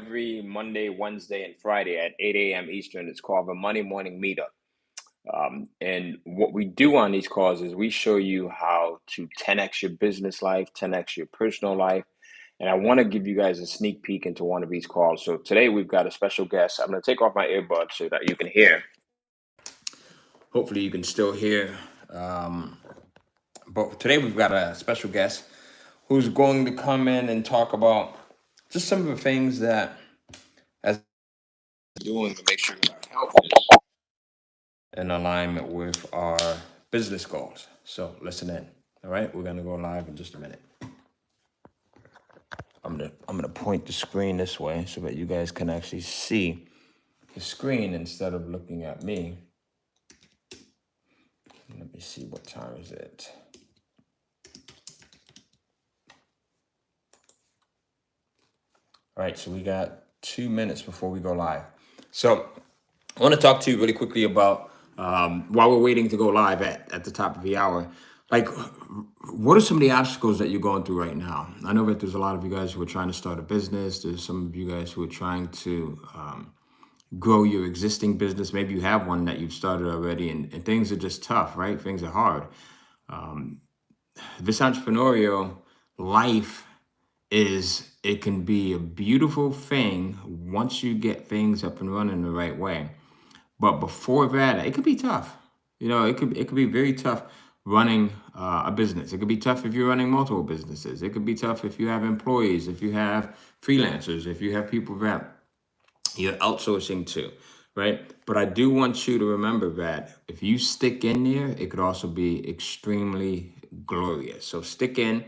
every Monday, Wednesday, and Friday at 8 a.m. Eastern. It's called the Monday Morning Meetup. And what we do on these calls is we show you how to 10x your business life, 10x your personal life. And I want to give you guys a sneak peek into one of these calls. So today we've got a special guest. I'm going to take off my earbuds so that you can hear. Hopefully you can still hear. But today we've got a special guest who's going to come in and talk about just some of the things that as doing to make sure our health is in alignment with our business goals. So listen in. All right, we're gonna go live in just a minute. I'm gonna point the screen this way so that you guys can actually see the screen instead of looking at me. Let me see, what time is it? All right, so we got 2 minutes before we go live. So I want to talk to you really quickly about while we're waiting to go live at the top of the hour, like what are some of the obstacles that you're going through right now? I know that there's a lot of you guys who are trying to start a business. There's some of you guys who are trying to grow your existing business. Maybe you have one that you've started already and things are just tough, right? Things are hard. This entrepreneurial life it can be a beautiful thing once you get things up and running the right way. But before that, it could be tough. It could be very tough running a business. It could be tough if you're running multiple businesses. It could be tough if you have employees, if you have freelancers, if you have people that you're outsourcing to, right? But I do want you to remember that if you stick in there, it could also be extremely glorious. So stick in.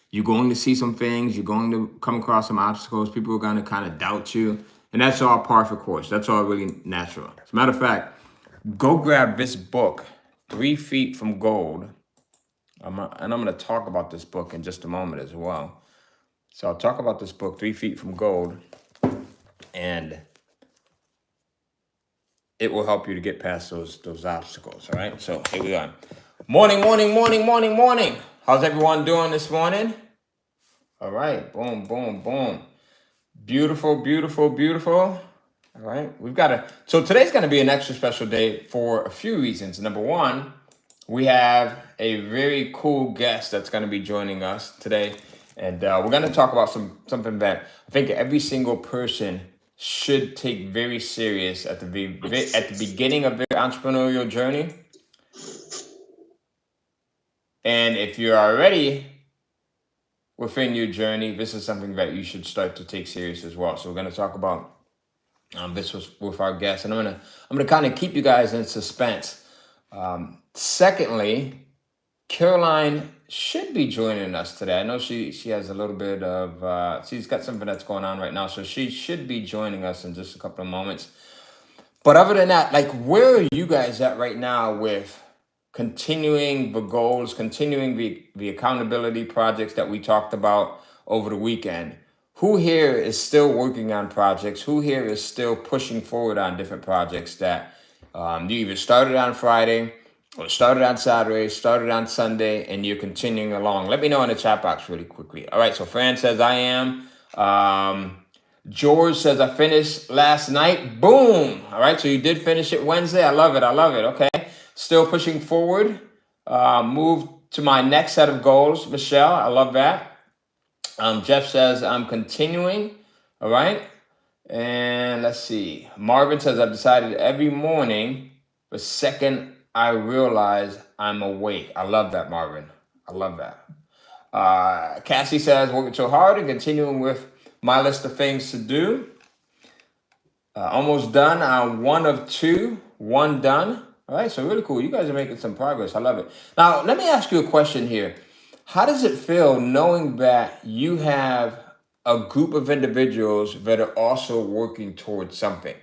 You're going to see some things. You're going to come across some obstacles. People are going to kind of doubt you. And that's all par for course. That's all really natural. As a matter of fact, go grab this book, 3 Feet from Gold. And I'm going to talk about this book in just a moment as well. So I'll talk about this book, 3 Feet from Gold. And it will help you to get past those obstacles. All right. So here we go. Morning. How's everyone doing this morning? All right. Boom. Beautiful. All right. So today's going to be an extra special day for a few reasons. Number one, we have a very cool guest that's going to be joining us today. And we're going to talk about something that I think every single person should take very serious at the beginning of their entrepreneurial journey. And if you're already within your journey, this is something that you should start to take serious as well. So we're going to talk about this with our guest, and I'm gonna kind of keep you guys in suspense. Secondly, Caroline should be joining us today. I know she has a little bit of she's got something that's going on right now, so she should be joining us in just a couple of moments. But other than that, like, where are you guys at right now with continuing the goals, continuing the accountability projects that we talked about over the weekend? Who here is still working on projects? Who here is still pushing forward on different projects that you either started on Friday or started on Saturday, started on Sunday, and you're continuing along? Let me know in the chat box really quickly. All right, so Fran says, I am. George says, I finished last night. Boom. All right, so you did finish it Wednesday. I love it. Okay. Still pushing forward. Move to my next set of goals, Michelle. I love that. Jeff says, I'm continuing. All right. And let's see. Marvin says, I've decided every morning, the second I realize I'm awake. I love that, Marvin. I love that. Cassie says, working so hard and continuing with my list of things to do. Almost done on 1 of 2. 1 done. All right, so really cool. You guys are making some progress. I love it. Now, let me ask you a question here. How does it feel knowing that you have a group of individuals that are also working towards something?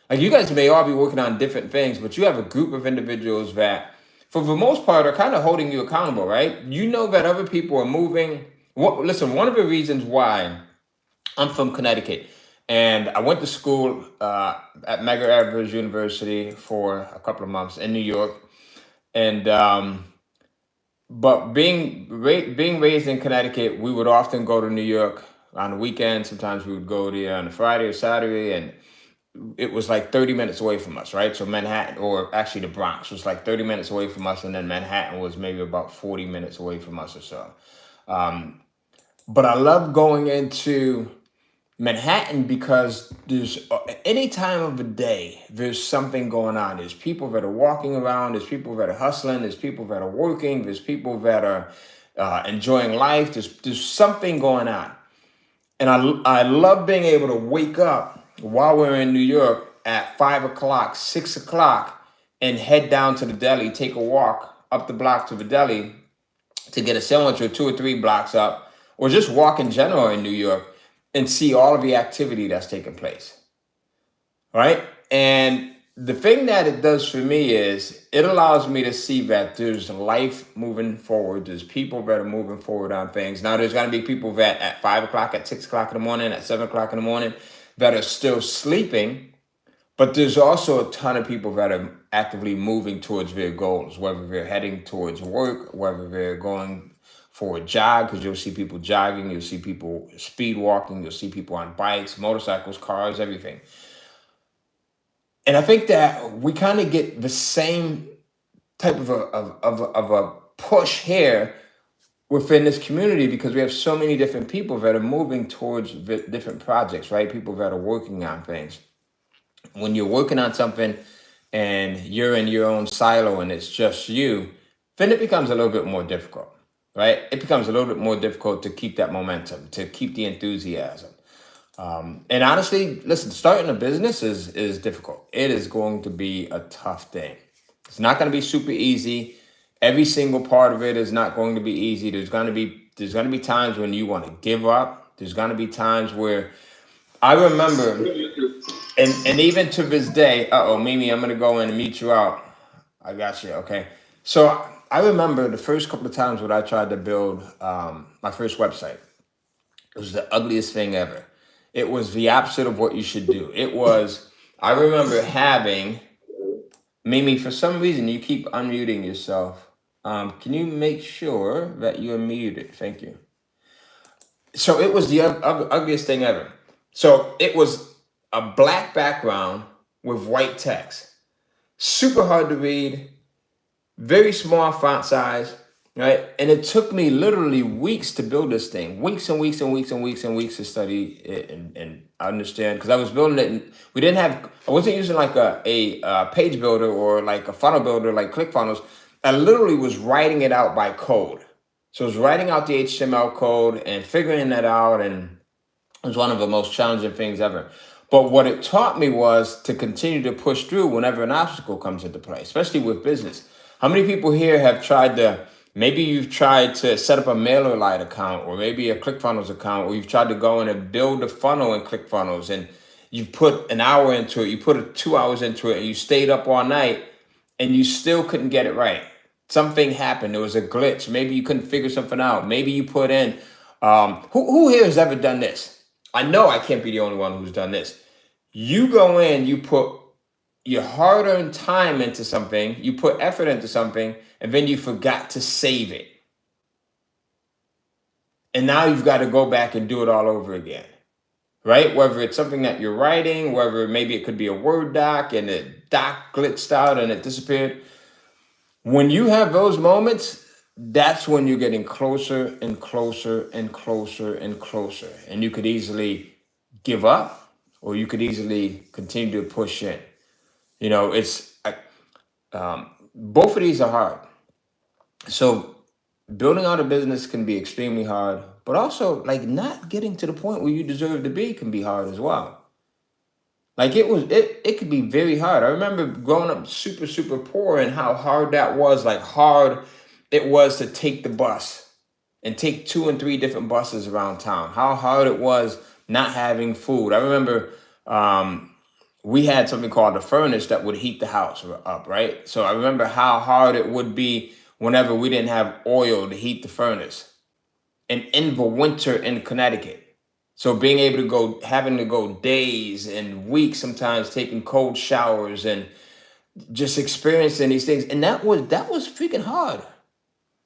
Like, you guys may all be working on different things, but you have a group of individuals that, for the most part, are kind of holding you accountable, right? You know that other people are moving. Listen, one of the reasons why I'm from Connecticut, and I went to school at Medgar Evers University for a couple of months in New York, and but being raised in Connecticut, we would often go to New York On the weekend, sometimes we would go there on a Friday or Saturday, and it was like 30 minutes away from us, right? So Manhattan, or actually the Bronx, was like 30 minutes away from us, and then Manhattan was maybe about 40 minutes away from us or so. But I love going into Manhattan because there's any time of the day, there's something going on. There's people that are walking around, there's people that are hustling, there's people that are working, there's people that are enjoying life. There's something going on. And I love being able to wake up while we're in New York at 5 o'clock, 6 o'clock, and head down to the deli, take a walk up the block to the deli to get a sandwich or 2 or 3 blocks up, or just walk in general in New York and see all of the activity that's taking place, right? And the thing that it does for me is it allows me to see that there's life moving forward. There's people that are moving forward on things. Now, there's going to be people that at 5 o'clock, at 6 o'clock in the morning, at 7 o'clock in the morning that are still sleeping. But there's also a ton of people that are actively moving towards their goals, whether they're heading towards work, whether they're going for a jog, because you'll see people jogging, you'll see people speed walking, you'll see people on bikes, motorcycles, cars, everything. And I think that we kind of get the same type of a push here within this community because we have so many different people that are moving towards different projects, right? People that are working on things. When you're working on something and you're in your own silo and it's just you, then it becomes a little bit more difficult, right? It becomes a little bit more difficult to keep that momentum, to keep the enthusiasm. And honestly, listen, starting a business is difficult. It is going to be a tough thing. It's not going to be super easy. Every single part of it is not going to be easy. There's going to be times when you want to give up. There's going to be times where I remember, and even to this day, Mimi, I'm gonna go in and meet you out. I got you. Okay. So I remember the first couple of times when I tried to build my first website. It was the ugliest thing ever. It was the opposite of what you should do. I remember having, Mimi, for some reason, you keep unmuting yourself. Can you make sure that you're muted? Thank you. So it was the ugliest thing ever. So it was a black background with white text. Super hard to read, very small font size, right? And it took me literally weeks to build this thing, weeks and weeks and weeks and weeks and weeks to study it and understand. Because I was building it, and I wasn't using like a page builder or like a funnel builder like ClickFunnels. I literally was writing it out by code. So I was writing out the HTML code and figuring that out, and it was one of the most challenging things ever. But what it taught me was to continue to push through whenever an obstacle comes into play, especially with business. How many people here have maybe you've tried to set up a MailerLite account or maybe a ClickFunnels account, or you've tried to go in and build a funnel in ClickFunnels and you've put an hour into it, you put 2 hours into it, and you stayed up all night and you still couldn't get it right. Something happened. There was a glitch. Maybe you couldn't figure something out. Maybe you put in, who here has ever done this? I know I can't be the only one who's done this. You go in, you put your hard-earned time into something, you put effort into something, and then you forgot to save it. And now you've got to go back and do it all over again, right? Whether it's something that you're writing, whether maybe it could be a Word doc and the doc glitched out and it disappeared. When you have those moments, that's when you're getting closer and closer and closer and closer. And you could easily give up, or you could easily continue to push in. You know, both of these are hard. So building out a business can be extremely hard, but also like not getting to the point where you deserve to be can be hard as well. Like it could be very hard. I remember growing up super, super poor and how hard that was, like hard it was to take the bus and take 2 and 3 different buses around town. How hard it was not having food. I remember we had something called a furnace that would heat the house up, right? So I remember how hard it would be whenever we didn't have oil to heat the furnace. And in the winter in Connecticut. So being able to having to go days and weeks, sometimes taking cold showers and just experiencing these things. And that was freaking hard.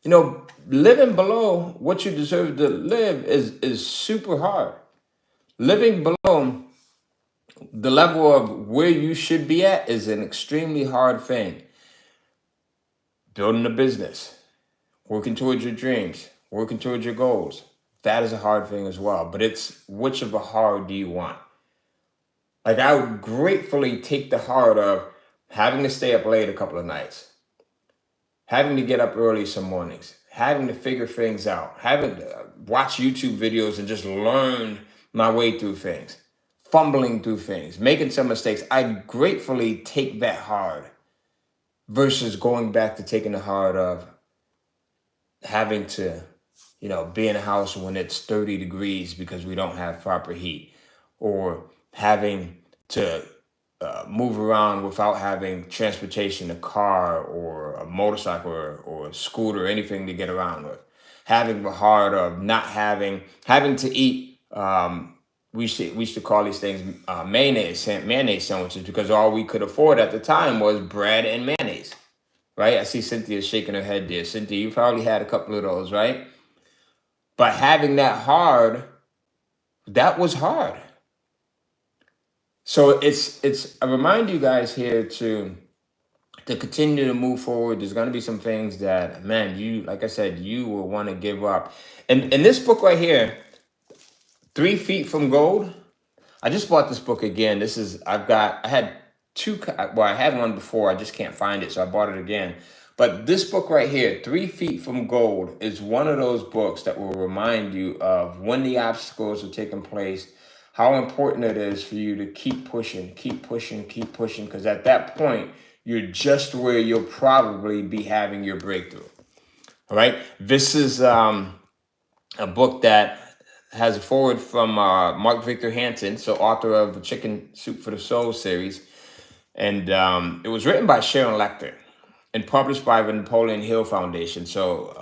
living below what you deserve to live is super hard. Living below the level of where you should be at is an extremely hard thing. Building a business, working towards your dreams, working towards your goals. That is a hard thing as well. But it's which of the hard do you want? Like, I would gratefully take the hard of having to stay up late a couple of nights, having to get up early some mornings, having to figure things out, having to watch YouTube videos and just learn my way through things, fumbling through things, making some mistakes. I gratefully take that hard versus going back to taking the hard of having to, be in a house when it's 30 degrees because we don't have proper heat, or having to move around without having transportation, a car or a motorcycle or a scooter, anything to get around with. Having the heart of not having to eat. We used to call these things mayonnaise sandwiches because all we could afford at the time was bread and mayonnaise. Right? I see Cynthia shaking her head there. Cynthia, you probably had a couple of those, right? But having that hard, that was hard. So I remind you guys here to continue to move forward. There's going to be some things that, man, you, like I said, you will want to give up. And in this book right here, 3 Feet from Gold, I just bought this book again. I had I had one before, I just can't find it, so I bought it again. But this book right here, 3 Feet from Gold, is one of those books that will remind you of when the obstacles are taking place, how important it is for you to keep pushing, because at that point, you're just where you'll probably be having your breakthrough. All right. This is a book that has a foreword from Mark Victor Hansen, so author of the Chicken Soup for the Soul series. And it was written by Sharon Lecter and published by the Napoleon Hill Foundation, so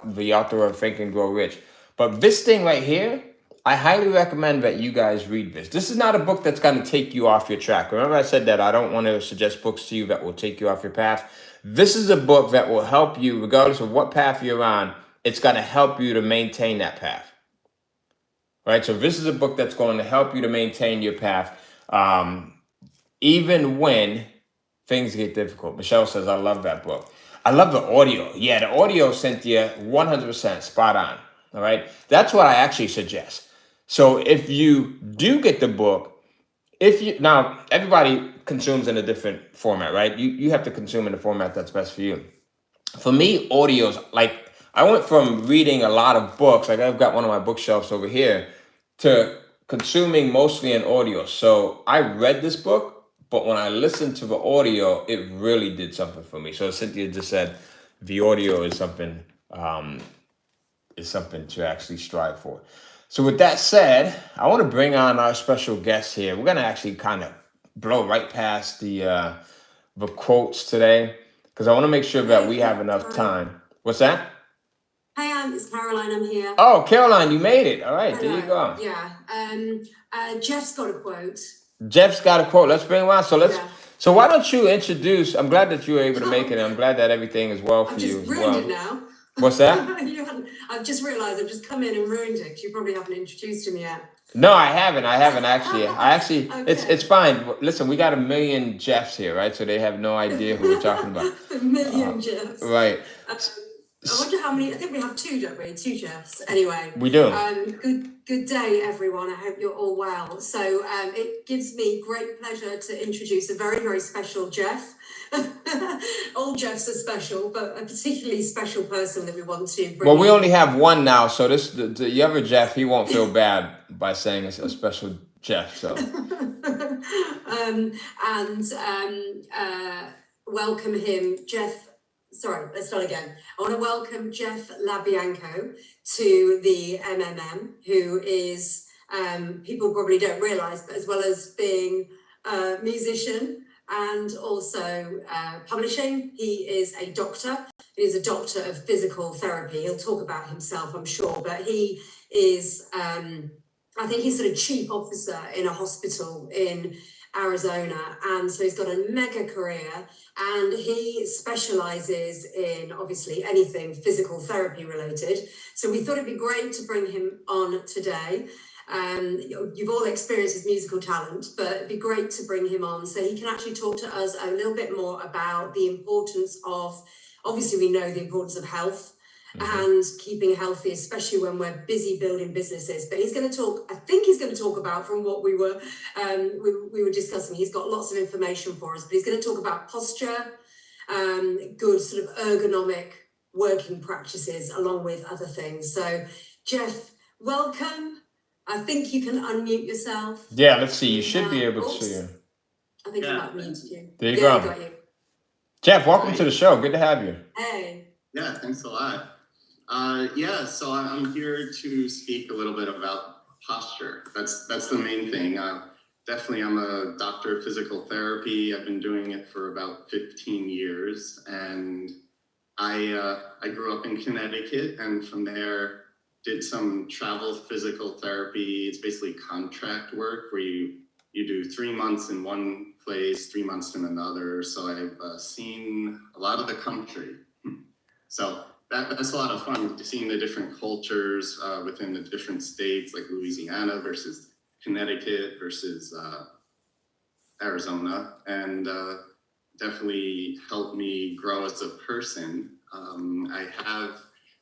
the author of Think and Grow Rich. But this thing right here, I highly recommend that you guys read this. This is not a book that's going to take you off your track. Remember I said that I don't want to suggest books to you that will take you off your path. This is a book that will help you, regardless of what path you're on. It's going to help you to maintain that path. Right? So this is a book that's going to help you to maintain your path, even when things get difficult. Michelle says, I love that book. I love the audio. Yeah, the audio, Cynthia, 100% spot on. All right. That's what I actually suggest. So if you do get the book, now everybody consumes in a different format, right? You have to consume in the format that's best for you. For me, audios, like I went from reading a lot of books, like I've got one of my bookshelves over here, to consuming mostly in audio. So I read this book, but when I listened to the audio, it really did something for me. So Cynthia just said the audio is something to actually strive for. So with that said, I want to bring on our special guest here. We're going to actually kind of blow right past the quotes today because I want to make sure that we have enough time. What's that? Hi, it's Caroline. I'm here. Oh, Caroline, you made it. All right, there you go. Yeah. Jeff's got a quote. Jeff's got a quote. Let's bring him on. So why don't you introduce? I'm glad that you were able to make it. And I'm glad that everything is well for you as well. I've just ruined it now. What's that? I've just realised I've just come in and ruined it. You probably haven't introduced him yet. No, I haven't actually. Okay. It's fine. Listen, we got 1 million Jeffs here, right? So they have no idea who we're talking about. 1 million Jeffs. Right. I wonder how many. I think we have 2, don't we? 2 Jeffs. Anyway. We do. Good day, everyone. I hope you're all well. So it gives me great pleasure to introduce a very, very special Jeff. All Jeffs are special, but a particularly special person that we want to bring. Well, we only have one now, so the other Jeff, he won't feel bad by saying it's a special Jeff. So. Welcome him, Jeff. Sorry, let's start again. I want to welcome Jeff LaBianco to the MMM, who is, people probably don't realize, but as well as being a musician and also publishing, he is a doctor. He is a doctor of physical therapy. He'll talk about himself, I'm sure, but he is, I think he's sort of chief officer in a hospital in Arizona. And so he's got a mega career, and he specializes in obviously anything physical therapy related. So we thought it'd be great to bring him on today. You've all experienced his musical talent, but it'd be great to bring him on so he can actually talk to us a little bit more about the importance of, obviously we know the importance of health and keeping healthy, especially when we're busy building businesses. But he's going to talk, I think he's going to talk about, from what we were discussing, he's got lots of information for us, but he's going to talk about posture, good sort of ergonomic working practices, along with other things. So Jeff, welcome. I think you can unmute yourself. Yeah, let's see. You should be able to. I think I might mute you. There you go. I got you. Jeff, welcome to the show. Good to have you. Hey. Yeah, thanks a lot. So I'm here to speak a little bit about posture. That's the main thing. Definitely, I'm a doctor of physical therapy. I've been doing it for about 15 years, and I grew up in Connecticut, and from there did some travel physical therapy. It's basically contract work where you do 3 months in one place, 3 months in another. So I've seen a lot of the country. So that's a lot of fun, seeing the different cultures within the different states, like Louisiana versus Connecticut versus Arizona, and definitely helped me grow as a person.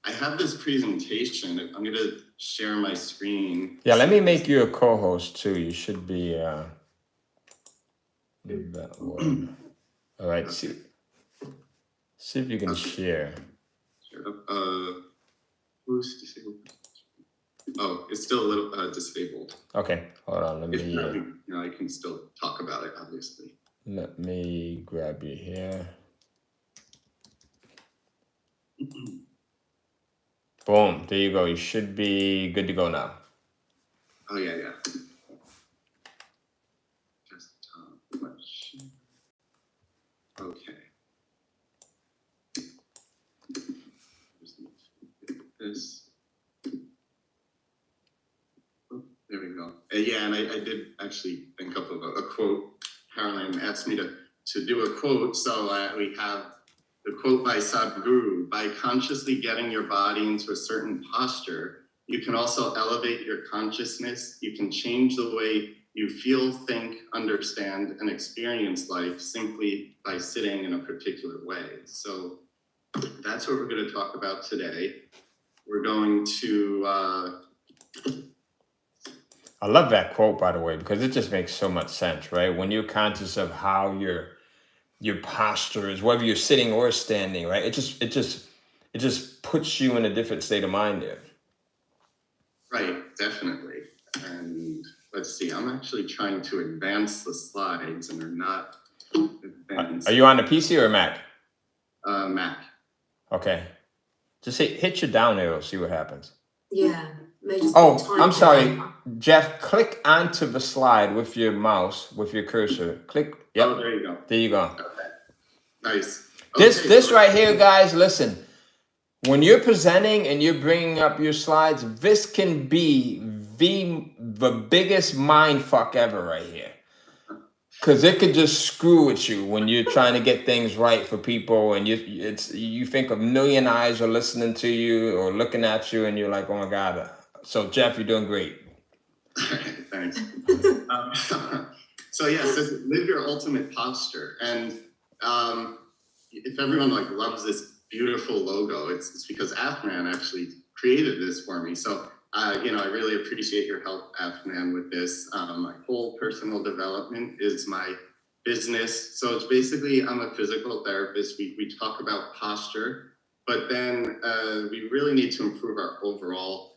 I have this presentation. I'm going to share my screen. Yeah, let me make you a co-host too. You should be that one. All right, okay. See if you can share. Who's disabled? Oh, it's still a little disabled. Okay, hold on. Let me. I can still talk about it, obviously. Let me grab you here. Boom! There you go. You should be good to go now. Oh yeah. Just much. Okay. This. Oh, there we go. Yeah, and I did actually think up of a quote. Caroline asked me to do a quote, so we have the quote by Sadhguru: "By consciously getting your body into a certain posture, you can also elevate your consciousness. You can change the way you feel, think, understand, and experience life simply by sitting in a particular way." So that's what we're going to talk about today. We're going to... I love that quote, by the way, because it just makes so much sense, right? When you're conscious of how your posture is, whether you're sitting or standing, right? It just puts you in a different state of mind there. Right, definitely. And let's see, I'm actually trying to advance the slides, and they're not advanced. Are you on a PC or a Mac? Mac. Okay. Just hit your down arrow, see what happens. Yeah. Oh, I'm sorry. Jeff, click onto the slide with your mouse, with your cursor. Click. Yep. Oh, there you go. There you go. Okay. Nice. This right here, guys, listen. When you're presenting and you're bringing up your slides, this can be the biggest mind fuck ever right here. Because it could just screw with you when you're trying to get things right for people, and you think a million eyes are listening to you or looking at you, and you're like, oh my God. So Jeff, you're doing great. Thanks. So live your ultimate posture. And if everyone loves this beautiful logo, it's because Afnan actually created this for me. So I really appreciate your help, Afnan, with this. My whole personal development is my business. So it's basically, I'm a physical therapist. We talk about posture, but then we really need to improve our overall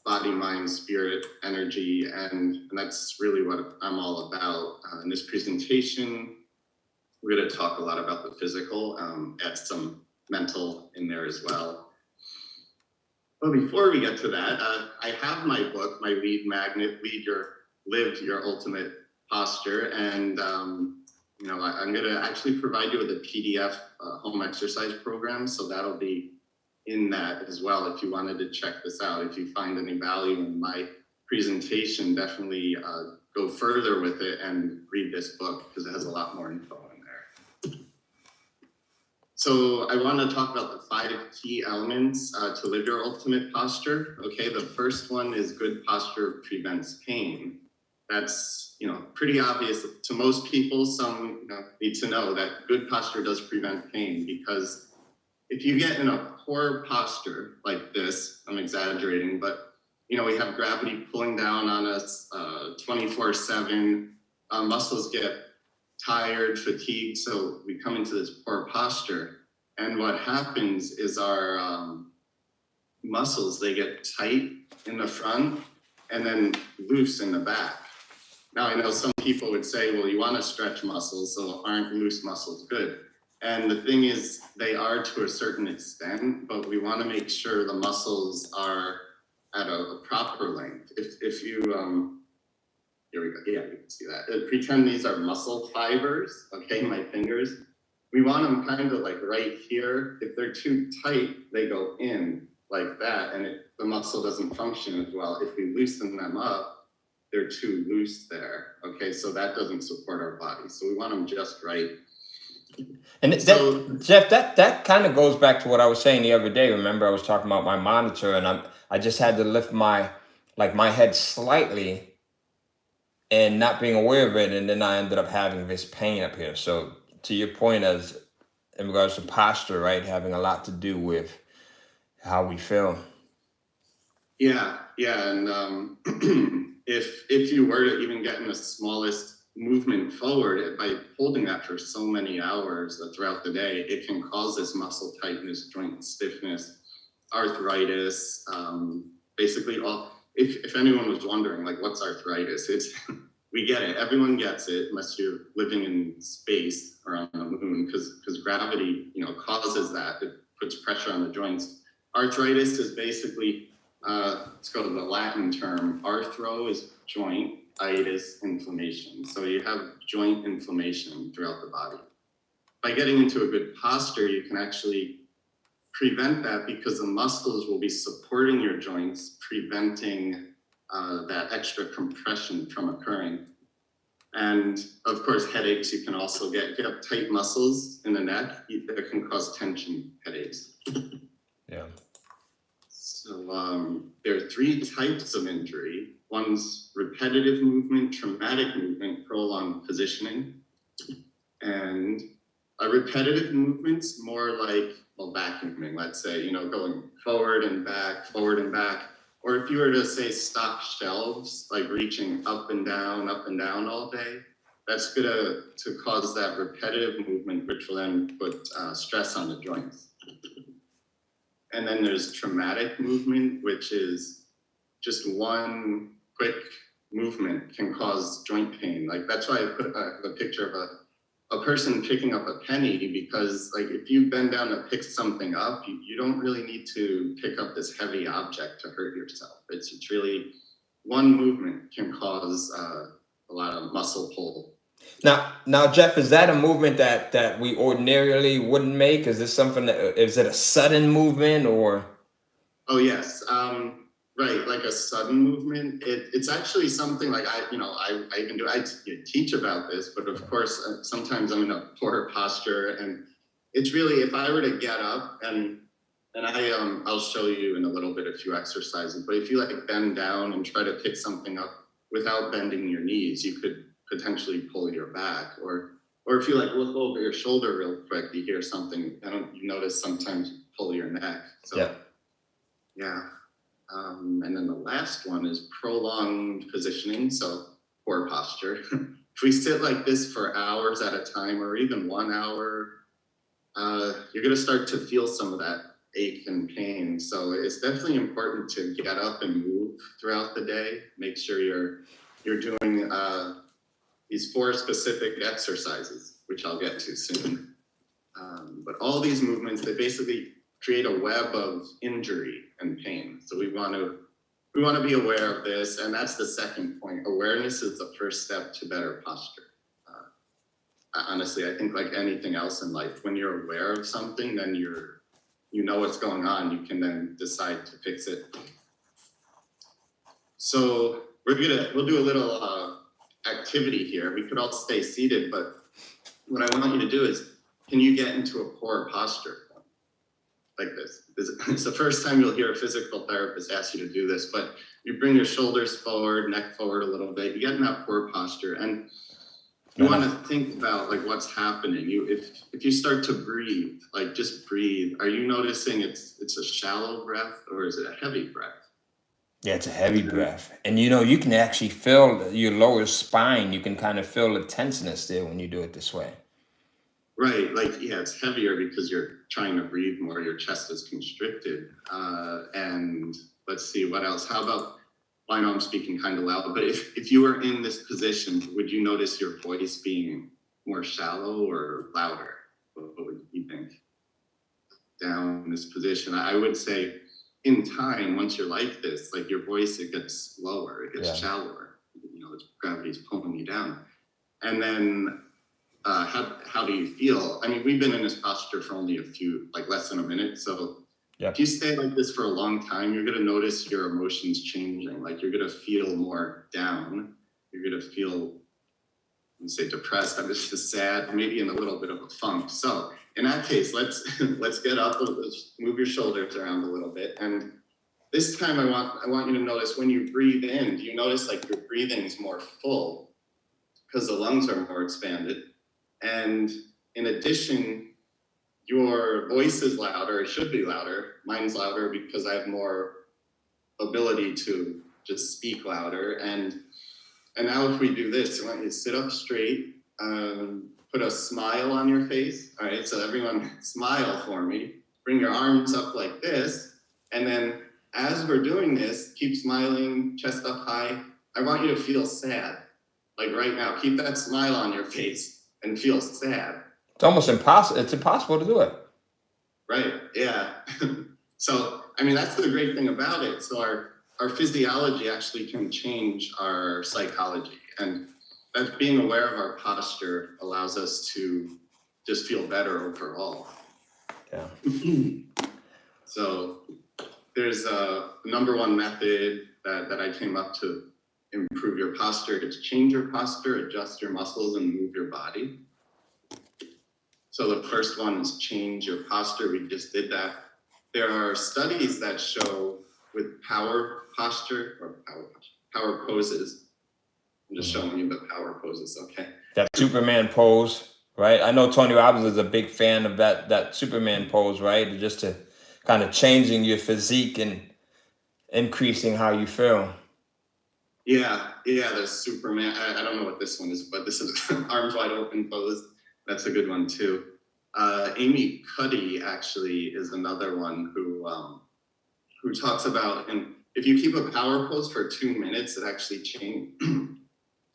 body, mind, spirit, energy, and that's really what I'm all about. In this presentation, we're going to talk a lot about the physical, add some mental in there as well. But before we get to that, I have my book, my lead magnet, Live Your Ultimate Posture, and I'm going to actually provide you with a PDF home exercise program, so that'll be in that as well if you wanted to check this out. If you find any value in my presentation, definitely go further with it and read this book because it has a lot more info in there. So I want to talk about the 5 key elements to live your ultimate posture. Okay, the first one is good posture prevents pain. That's, pretty obvious to most people. Some need to know that good posture does prevent pain, because if you get in a poor posture like this, I'm exaggerating, but we have gravity pulling down on us 24/7. Muscles get tired, fatigued, so we come into this poor posture. And what happens is our muscles, they get tight in the front and then loose in the back. Now, I know some people would say, well, you want to stretch muscles, so aren't loose muscles good? And the thing is, they are to a certain extent, but we want to make sure the muscles are at a proper length. If you, here we go, yeah, you can see that. Pretend these are muscle fibers, okay, my fingers. We want them kind of like right here. If they're too tight, they go in like that, and the muscle doesn't function as well. If we loosen them up, they're too loose there, okay? So that doesn't support our body. So we want them just right. And Jeff, that kind of goes back to what I was saying the other day. Remember, I was talking about my monitor, and I just had to lift my head slightly and not being aware of it, and then I ended up having this pain up here. So to your point, as in regards to posture, right, having a lot to do with how we feel. Yeah, and if you were to even get in the smallest movement forward, by holding that for so many hours throughout the day, it can cause this muscle tightness, joint stiffness, arthritis, basically all. If anyone was wondering, like, what's arthritis? We get it. Everyone gets it, unless you're living in space or on the moon, because gravity, causes that. It puts pressure on the joints. Arthritis is basically, let's go to the Latin term. Arthro is joint, itis, inflammation. So you have joint inflammation throughout the body. By getting into a good posture, you can actually prevent that, because the muscles will be supporting your joints, preventing that extra compression from occurring. And of course, headaches, you can also get tight muscles in the neck that can cause tension headaches. Yeah. So there are 3 types of injury. One's repetitive movement, traumatic movement, prolonged positioning. And a repetitive movement's more like, vacuuming, let's say, going forward and back. Or if you were to say stock shelves, like reaching up and down all day, that's going to cause that repetitive movement, which will then put stress on the joints. And then there's traumatic movement, which is just one quick movement can cause joint pain. Like, that's why I put the picture of a person picking up a penny, because like if you bend down to pick something up, you don't really need to pick up this heavy object to hurt yourself. It's really one movement can cause a lot of muscle pull. Now, Jeff, is that a movement that we ordinarily wouldn't make? Is this something is it a sudden movement or? Oh yes, right, like a sudden movement. It's actually something like I even do. I teach about this, but of course sometimes I'm in a poor posture, and it's really, if I were to get up and I'll show you in a little bit a few exercises. But if you like bend down and try to pick something up without bending your knees, you could potentially pull your back, or if you like look over your shoulder real quick, you hear something, you notice sometimes you pull your neck. So yeah. And then the last one is prolonged positioning, so poor posture. If we sit like this for hours at a time, or even 1 hour, you're going to start to feel some of that ache and pain. So it's definitely important to get up and move throughout the day. Make sure you're doing these 4 specific exercises, which I'll get to soon. But all these movements, they basically create a web of injury and pain. So we want to be aware of this, and that's the second point. Awareness is the first step to better posture. Honestly, I think like anything else in life, when you're aware of something, then you know what's going on. You can then decide to fix it. So we'll do a little activity here. We could all stay seated, but what I want you to do is, can you get into a core posture like this? It's the first time you'll hear a physical therapist ask you to do this, but you bring your shoulders forward, neck forward a little bit, you get in that core posture, and you want to think about like what's happening. If you start to breathe, like just breathe, are you noticing it's a shallow breath or is it a heavy breath? Yeah, it's a heavy breath. And you can actually feel your lower spine. You can kind of feel the tenseness there when you do it this way. Right, like, yeah, it's heavier because you're trying to breathe more, your chest is constricted. And let's see, what else? How about, I know I'm speaking kind of loud, but if you were in this position, would you notice your voice being more shallow or louder? What would you think? Down in this position, I would say in time, once you're like this, like your voice, it gets lower, it gets shallower. Gravity's pulling you down. And then how do you feel? I mean, we've been in this posture for only less than a minute. So if you stay like this for a long time, you're going to notice your emotions changing. Like you're going to feel more down. You're going to feel, let's say, depressed. I'm just sad, maybe in a little bit of a funk. So in that case, let's get up. Let's move your shoulders around a little bit. And this time I want you to notice when you breathe in, do you notice like your breathing is more full because the lungs are more expanded? And in addition, your voice is louder, it should be louder. Mine's louder because I have more ability to just speak louder. And now if we do this, I want you to sit up straight, put a smile on your face. All right, so everyone smile for me. Bring your arms up like this. And then as we're doing this, keep smiling, chest up high. I want you to feel sad, like right now. Keep that smile on your face and feel sad. It's almost impossible. It's impossible to do it. Right, yeah. So, I mean, that's the great thing about it. So our physiology actually can change our psychology. And that being aware of our posture allows us to just feel better overall. Yeah. So there's a number one method that I came up to improve your posture. It's change your posture, adjust your muscles, and move your body. So the first one is change your posture. We just did that. There are studies that show with power posture or power poses. I'm just showing you the power poses, okay? That Superman pose, right? I know Tony Robbins is a big fan of that Superman pose, right? Just to kind of changing your physique and increasing how you feel. Yeah, the Superman. I don't know what this one is, but this is arms wide open pose. That's a good one too. Amy Cuddy actually is another one who talks about, and if you keep a power pose for 2 minutes, it actually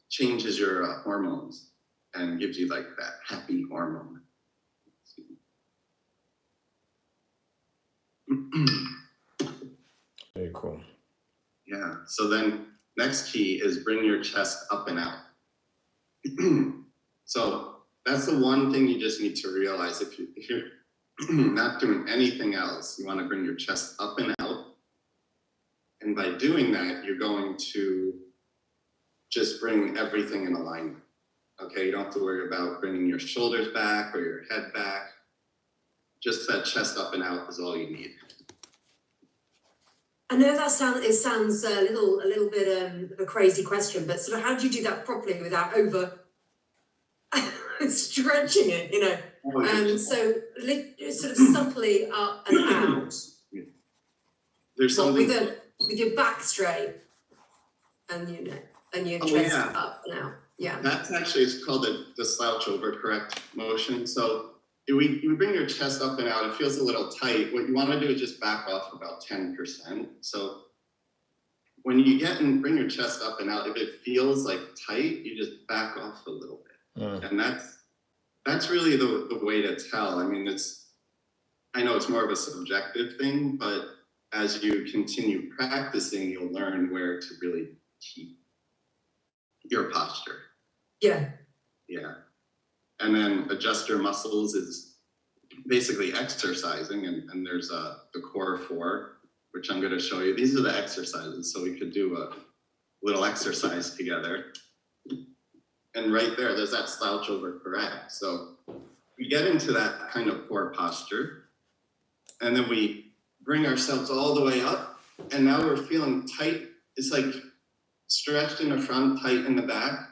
changes your hormones and gives you like that happy hormone. Very cool. Yeah. So then next key is bring your chest up and out. So that's the one thing you just need to realize. If you're not doing anything else, you want to bring your chest up and out. And by doing that, you're going to just bring everything in alignment. Okay, you don't have to worry about bringing your shoulders back or your head back. Just that chest up and out is all you need. I know that sounds a little bit of a crazy question, but sort of how do you do that properly without over stretching it, you know? So sort of supplely up and out. There's something with your back straight and your chest up and out. Yeah. That's actually, it's called the slouch over correct motion. So you bring your chest up and out, it feels a little tight. What you want to do is just back off about 10%. So when you bring your chest up and out, if it feels like tight, you just back off a little bit. And that's really the way to tell. I mean, I know it's more of a subjective thing, but as you continue practicing, you'll learn where to really keep your posture. Yeah. Yeah. And then adjust your muscles is basically exercising. And there's the core 4, which I'm going to show you. These are the exercises. So we could do a little exercise together. And right there's that slouch over correct. So we get into that kind of poor posture, and then we bring ourselves all the way up, and now we're feeling tight. It's like stretched in the front, tight in the back.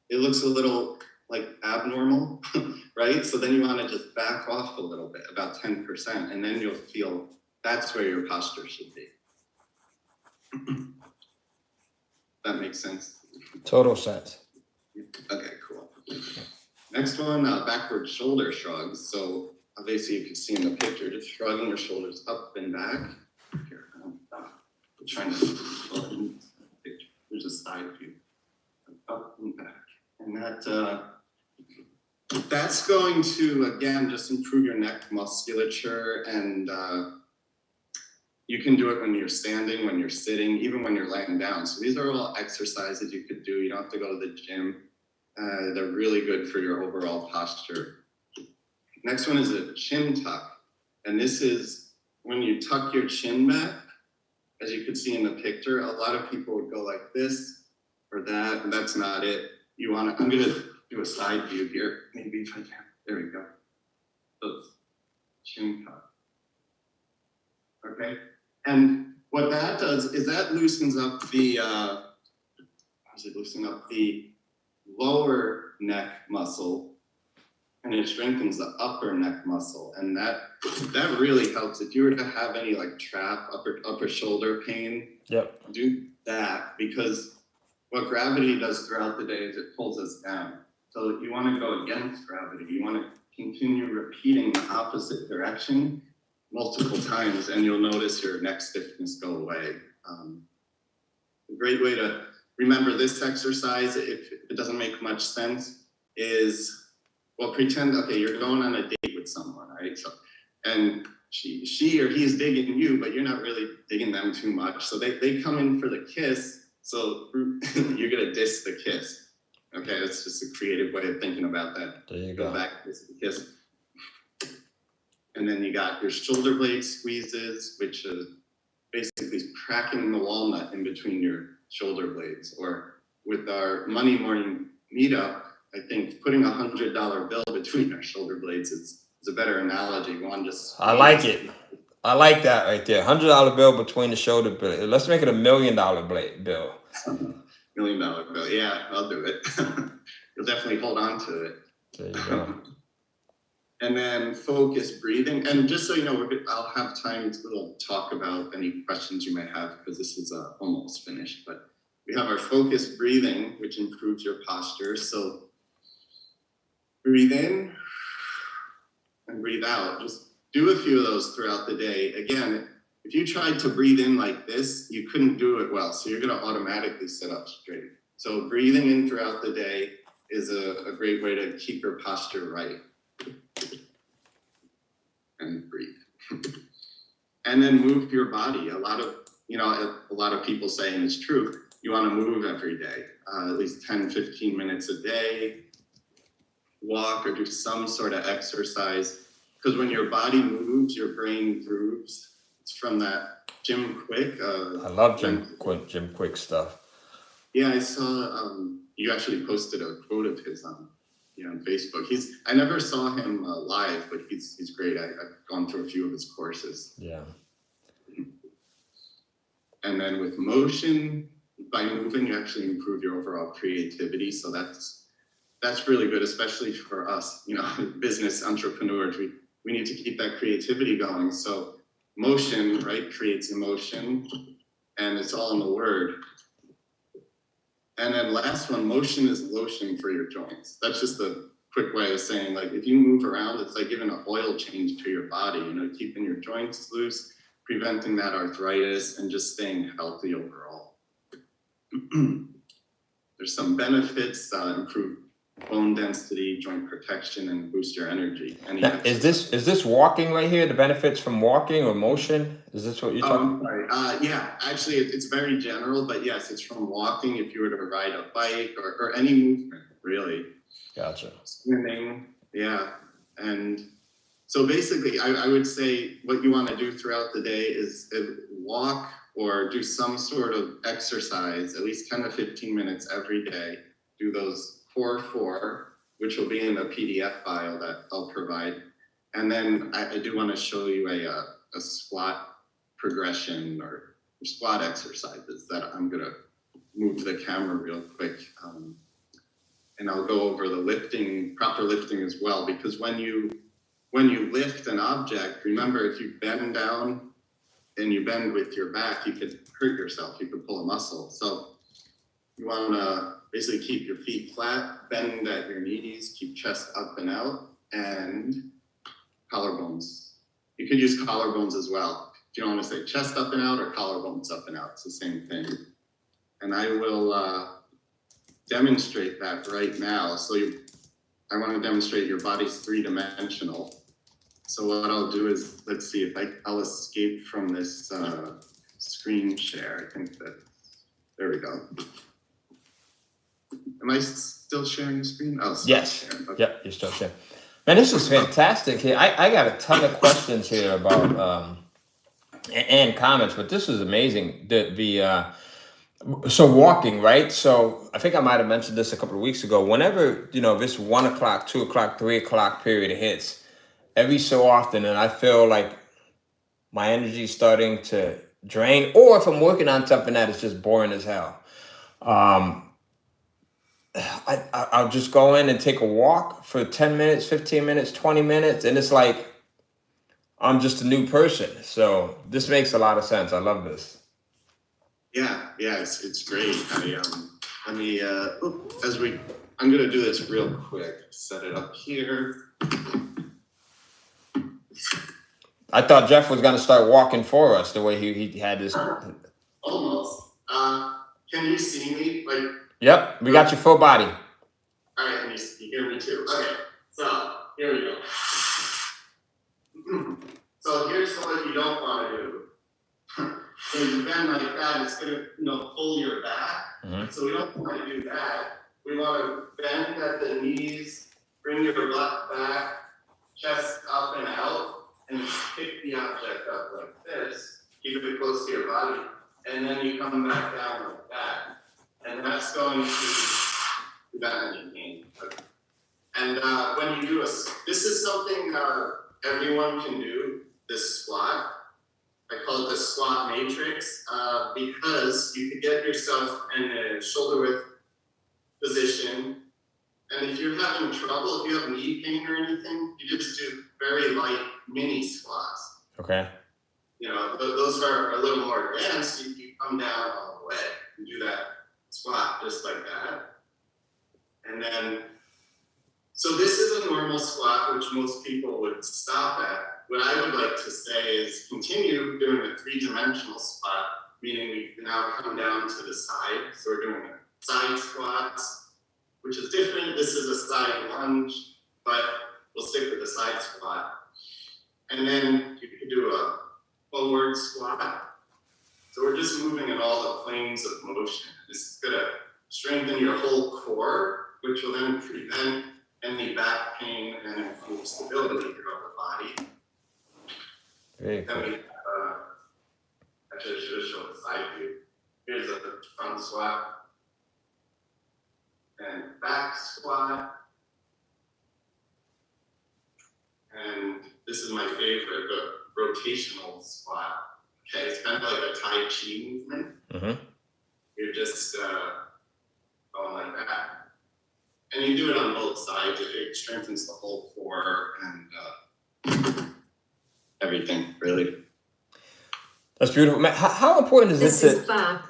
It looks a little like abnormal, right? So then you want to just back off a little bit, about 10%, and then you'll feel that's where your posture should be. That makes sense? Total sense. Okay, cool. Next one, backward shoulder shrugs. So obviously you can see in the picture, just shrugging your shoulders up and back. Here, I'm trying to, there's a side view, up and back. And that's going to, again, just improve your neck musculature. And you can do it when you're standing, when you're sitting, even when you're laying down. So these are all exercises you could do. You don't have to go to the gym. They're really good for your overall posture. Next one is a chin tuck. And this is when you tuck your chin back, as you could see in the picture, a lot of people would go like this or that, and that's not it. You want to, I'm gonna do a side view here, maybe if I can. There we go. So chin tuck. Okay, and what that does is that loosens up the, lower neck muscle, and it strengthens the upper neck muscle, and that really helps. If you were to have any like trap upper shoulder pain, Yep. do that, because what gravity does throughout the day is it pulls us down. So you want to go against gravity. You want to continue repeating the opposite direction multiple times, and you'll notice your neck stiffness go away. A great way to remember this exercise, if it doesn't make much sense, is, well, pretend, okay, you're going on a date with someone, right? So, and she or he's digging you, but you're not really digging them too much. So they come in for the kiss, so you're gonna diss the kiss. Okay, that's just a creative way of thinking about that. There you go. Go back, diss the kiss. And then you got your shoulder blade squeezes, which is basically cracking the walnut in between your shoulder blades. Or with our Money Morning Meetup, I think putting $100 bill between our shoulder blades is a better analogy. One just, I like it. I like that right there. $100 bill between the shoulder blades. Let's make it $1 million bill. $1 million bill. Yeah, I'll do it. You'll definitely hold on to it. There you go. And then focus breathing. And just so you know, I'll have time to talk about any questions you may have, because this is almost finished. But we have our focus breathing, which improves your posture. So breathe in and breathe out. Just do a few of those throughout the day. Again, if you tried to breathe in like this, you couldn't do it well. So you're going to automatically sit up straight. So breathing in throughout the day is a great way to keep your posture right. And breathe. And then move your body. A lot of people say, and it's true, you want to move every day, at least 10, 15 minutes a day, walk or do some sort of exercise, because when your body moves, your brain grooves. It's from that Jim Quick. I love Jim Quick stuff. Yeah, I saw, you actually posted a quote of his on Facebook. I never saw him live, but he's great. I've gone through a few of his courses. Yeah. And then with motion, by moving, you actually improve your overall creativity. So that's really good, especially for us, business entrepreneurs. We need to keep that creativity going. So motion, right, creates emotion, and it's all in the word. And then last one, motion is lotion for your joints. That's just a quick way of saying, like, if you move around, it's like giving an oil change to your body, keeping your joints loose, preventing that arthritis, and just staying healthy overall. There's some benefits, improve bone density, joint protection, and boost your energy. Now, is this walking right here? The benefits from walking or motion? Is this what you're talking about? I'm sorry. Yeah, actually, it's very general, but yes, it's from walking. If you were to ride a bike or any movement, really. Gotcha. Swimming, yeah. And so basically, I would say what you want to do throughout the day is walk or do some sort of exercise, at least 10 to 15 minutes every day. Do those core 4, which will be in the PDF file that I'll provide. And then I do want to show you a squat progression or squat exercises that I'm going to move the camera real quick. And I'll go over the lifting, proper lifting as well, because when you lift an object, remember, if you bend down and you bend with your back, you could hurt yourself. You could pull a muscle. So you want to basically keep your feet flat, bend at your knees, keep chest up and out, and collarbones. You could use collarbones as well. If you don't want to say chest up and out or collarbones up and out, it's the same thing. And I will demonstrate that right now. So I want to demonstrate your body's 3-dimensional. So what I'll do is, let's see if I'll escape from this screen share. I think that, there we go. Am I still sharing the screen? Oh, yes. Okay. Yep, you're still sharing. Man, this is fantastic here. I got a ton of questions here about and comments, but this is amazing. So walking, right? So I think I might have mentioned this a couple of weeks ago. Whenever, this 1 o'clock, 2 o'clock, 3 o'clock period hits, every so often, and I feel like my energy is starting to drain, or if I'm working on something that is just boring as hell, I'll just go in and take a walk for 10 minutes, 15 minutes, 20 minutes, and it's like I'm just a new person. So this makes a lot of sense. I love this. Yeah, it's great. I'm gonna do this real quick. Set it up here. I thought Jeff was gonna start walking for us the way he had this. Almost. Can you see me? Yep, we got your full body. All right, and you hear me too. Okay, so here we go. So here's what you don't want to do. So you bend like that, it's going to pull your back. Mm-hmm. So we don't want to do that. We want to bend at the knees, bring your butt back, chest up and out, and pick the object up like this. Keep it close to your body, and then you come back down like that. And that's going to prevent any pain. Okay. And when you do this is something everyone can do, this squat. I call it the squat matrix because you could get yourself in a shoulder width position. And if you're having trouble, if you have knee pain or anything, you just do very light mini squats. Okay. Those are a little more advanced. You come down all the way and do that squat just like that. And then, so this is a normal squat, which most people would stop at. What I would like to say is continue doing a 3-dimensional squat, meaning we now come down to the side. So we're doing a side squats, which is different. This is a side lunge, but we'll stick with the side squat. And then you can do a forward squat. So we're just moving in all the planes of motion. This is going to strengthen your whole core, which will then prevent any back pain and improve stability throughout the body. Very cool. Then actually, I should have shown the side view. Here's a front squat and back squat. And this is my favorite, the rotational squat. Okay, it's kind of like a Tai Chi movement. Mm-hmm. You're just going like that. And you do it on both sides. It strengthens the whole core and everything, really. That's beautiful. How important is this? This is fab.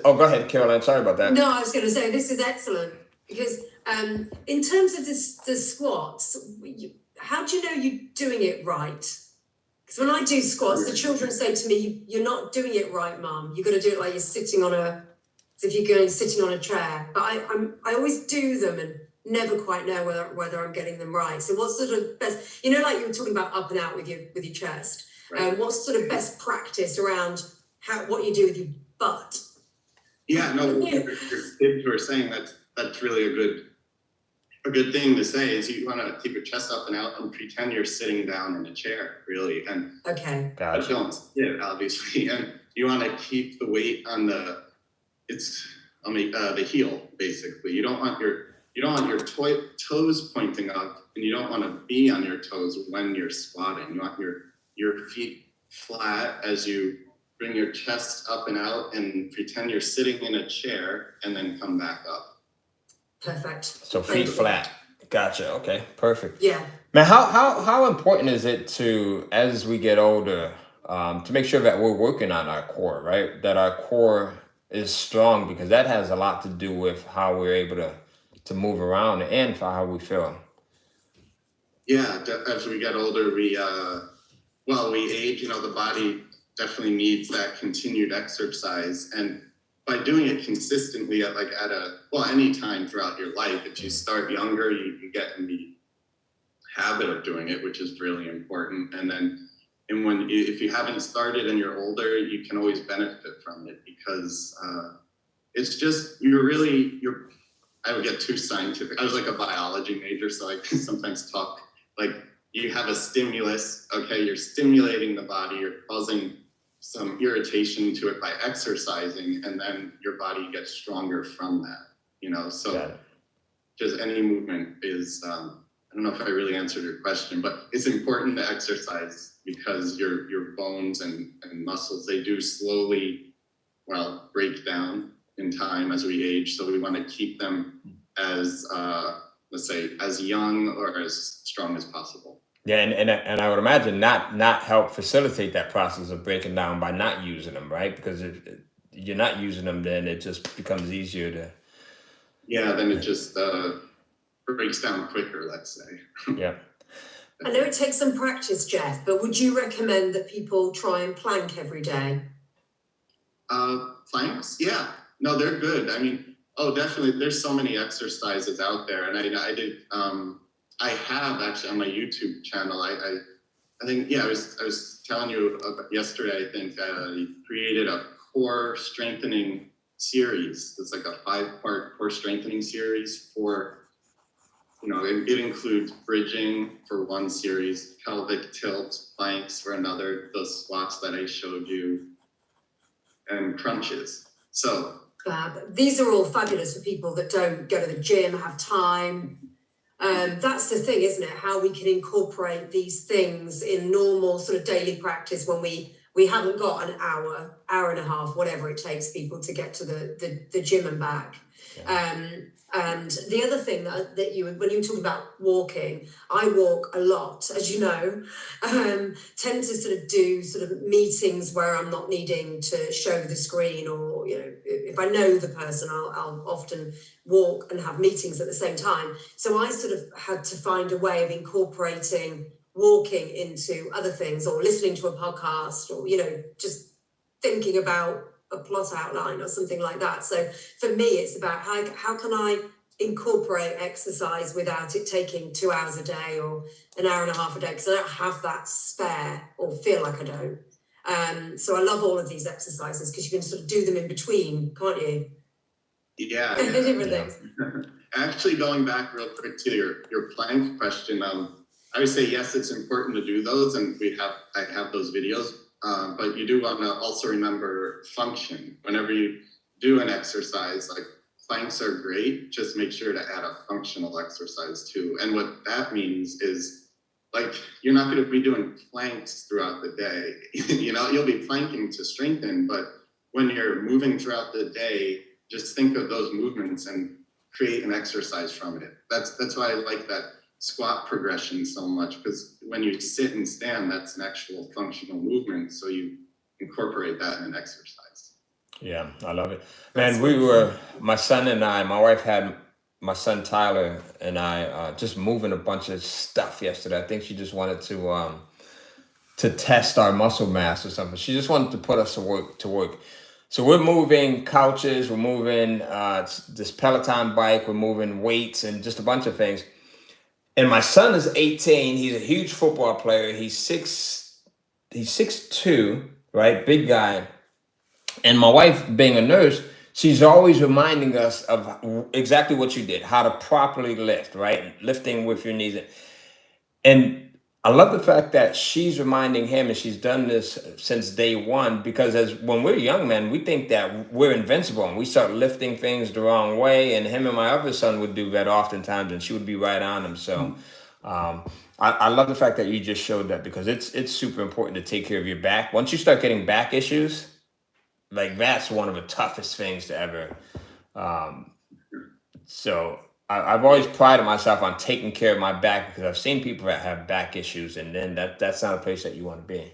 Oh, go ahead, Caroline. Sorry about that. No, I was going to say, this is excellent. Because in terms of the squats, how do you know you're doing it right? Because when I do squats, the children say to me, "You're not doing it right, Mum. You've got to do it like you're sitting on as if you're going sitting on a chair." But I always do them and never quite know whether I'm getting them right. So what's sort of best, like you were talking about up and out with your chest. Right. What's sort of best practice around what you do with your butt? Yeah, no, your kids were saying that's really a good thing to say is you want to keep your chest up and out and pretend you're sitting down in a chair, really. And okay, but don't sit, obviously. And you want to keep the weight on the heel, basically. You don't want your you don't want your toes pointing up, and you don't want to be on your toes when you're squatting. You want your feet flat as you bring your chest up and out and pretend you're sitting in a chair, and then come back up. Perfect. So feet flat. Gotcha. Okay, perfect. Yeah. Man, how important is it to, as we get older, to make sure that we're working on our core, right? That our core is strong, because that has a lot to do with how we're able to move around and for how we feel. Yeah, as we get older, we age. The body definitely needs that continued exercise, and by doing it consistently at any time throughout your life, if you start younger, you get in the habit of doing it, which is really important. And then, if you haven't started and you're older, you can always benefit from it, because it's just I would get too scientific. I was like a biology major, so I can sometimes talk like you have a stimulus. Okay, you're stimulating the body, you're causing some irritation to it by exercising, and then your body gets stronger from that. So just any movement is, I don't know if I really answered your question, but it's important to exercise, because your bones and muscles, they do slowly, break down in time as we age. So we want to keep them as, let's say, as young or as strong as possible. Yeah, and I would imagine not help facilitate that process of breaking down by not using them, right? Because if you're not using them, then it just becomes easier to. Yeah, then it just breaks down quicker, let's say. Yeah. I know it takes some practice, Jeff, but would you recommend that people try and plank every day? Planks? Yeah. No, they're good. I mean, definitely. There's so many exercises out there, and I have actually on my YouTube channel. I think, I was telling you yesterday. I think I created a core strengthening series. It's like a 5-part core strengthening series for. It includes bridging for one series, pelvic tilts, planks for another, those squats that I showed you, and crunches. So these are all fabulous for people that don't go to the gym, have time. That's the thing, isn't it? How we can incorporate these things in normal sort of daily practice when we haven't got an hour and a half, whatever it takes people to get to the gym and back. Yeah. And the other thing that when you were talking about walking, I walk a lot, as you know, tend to sort of do sort of meetings where I'm not needing to show the screen, or, if I know the person, I'll often walk and have meetings at the same time. So I sort of had to find a way of incorporating walking into other things, or listening to a podcast, or, just thinking about a plot outline or something like that. So for me, it's about how can I incorporate exercise without it taking 2 hours a day or an hour and a half a day, because I don't have that spare, or feel like I don't. So I love all of these exercises, because you can sort of do them in between, can't you? Yeah. Different things. Actually, going back real quick to your plank question, I would say yes, it's important to do those, and I have those videos. But you do want to also remember function. Whenever you do an exercise, like planks are great, just make sure to add a functional exercise too. And what that means is, like, you're not going to be doing planks throughout the day. You'll be planking to strengthen, but when you're moving throughout the day, just think of those movements and create an exercise from it. That's why I like that squat progression so much, because when you sit and stand, that's an actual functional movement, so you incorporate that in an exercise. Yeah, I love it, man. My son and I, my wife had my son Tyler and I just moving a bunch of stuff yesterday. I think she just wanted to test our muscle mass or something. She just wanted to put us to work. So we're moving couches, we're moving this Peloton bike, we're moving weights, and just a bunch of things. And my son is 18. He's a huge football player. He's 6'2", right? Big guy. And my wife, being a nurse, she's always reminding us of exactly what you did, how to properly lift, right? Lifting with your knees. And I love the fact that she's reminding him, and she's done this since day one. Because as when we're young men, we think that we're invincible, and we start lifting things the wrong way. And him and my other son would do that oftentimes, and she would be right on him. So, I love the fact that you just showed that, because it's super important to take care of your back. Once you start getting back issues, like that's one of the toughest things to ever. Um, so I've always prided myself on taking care of my back, because I've seen people that have back issues, and then that's not a place that you want to be.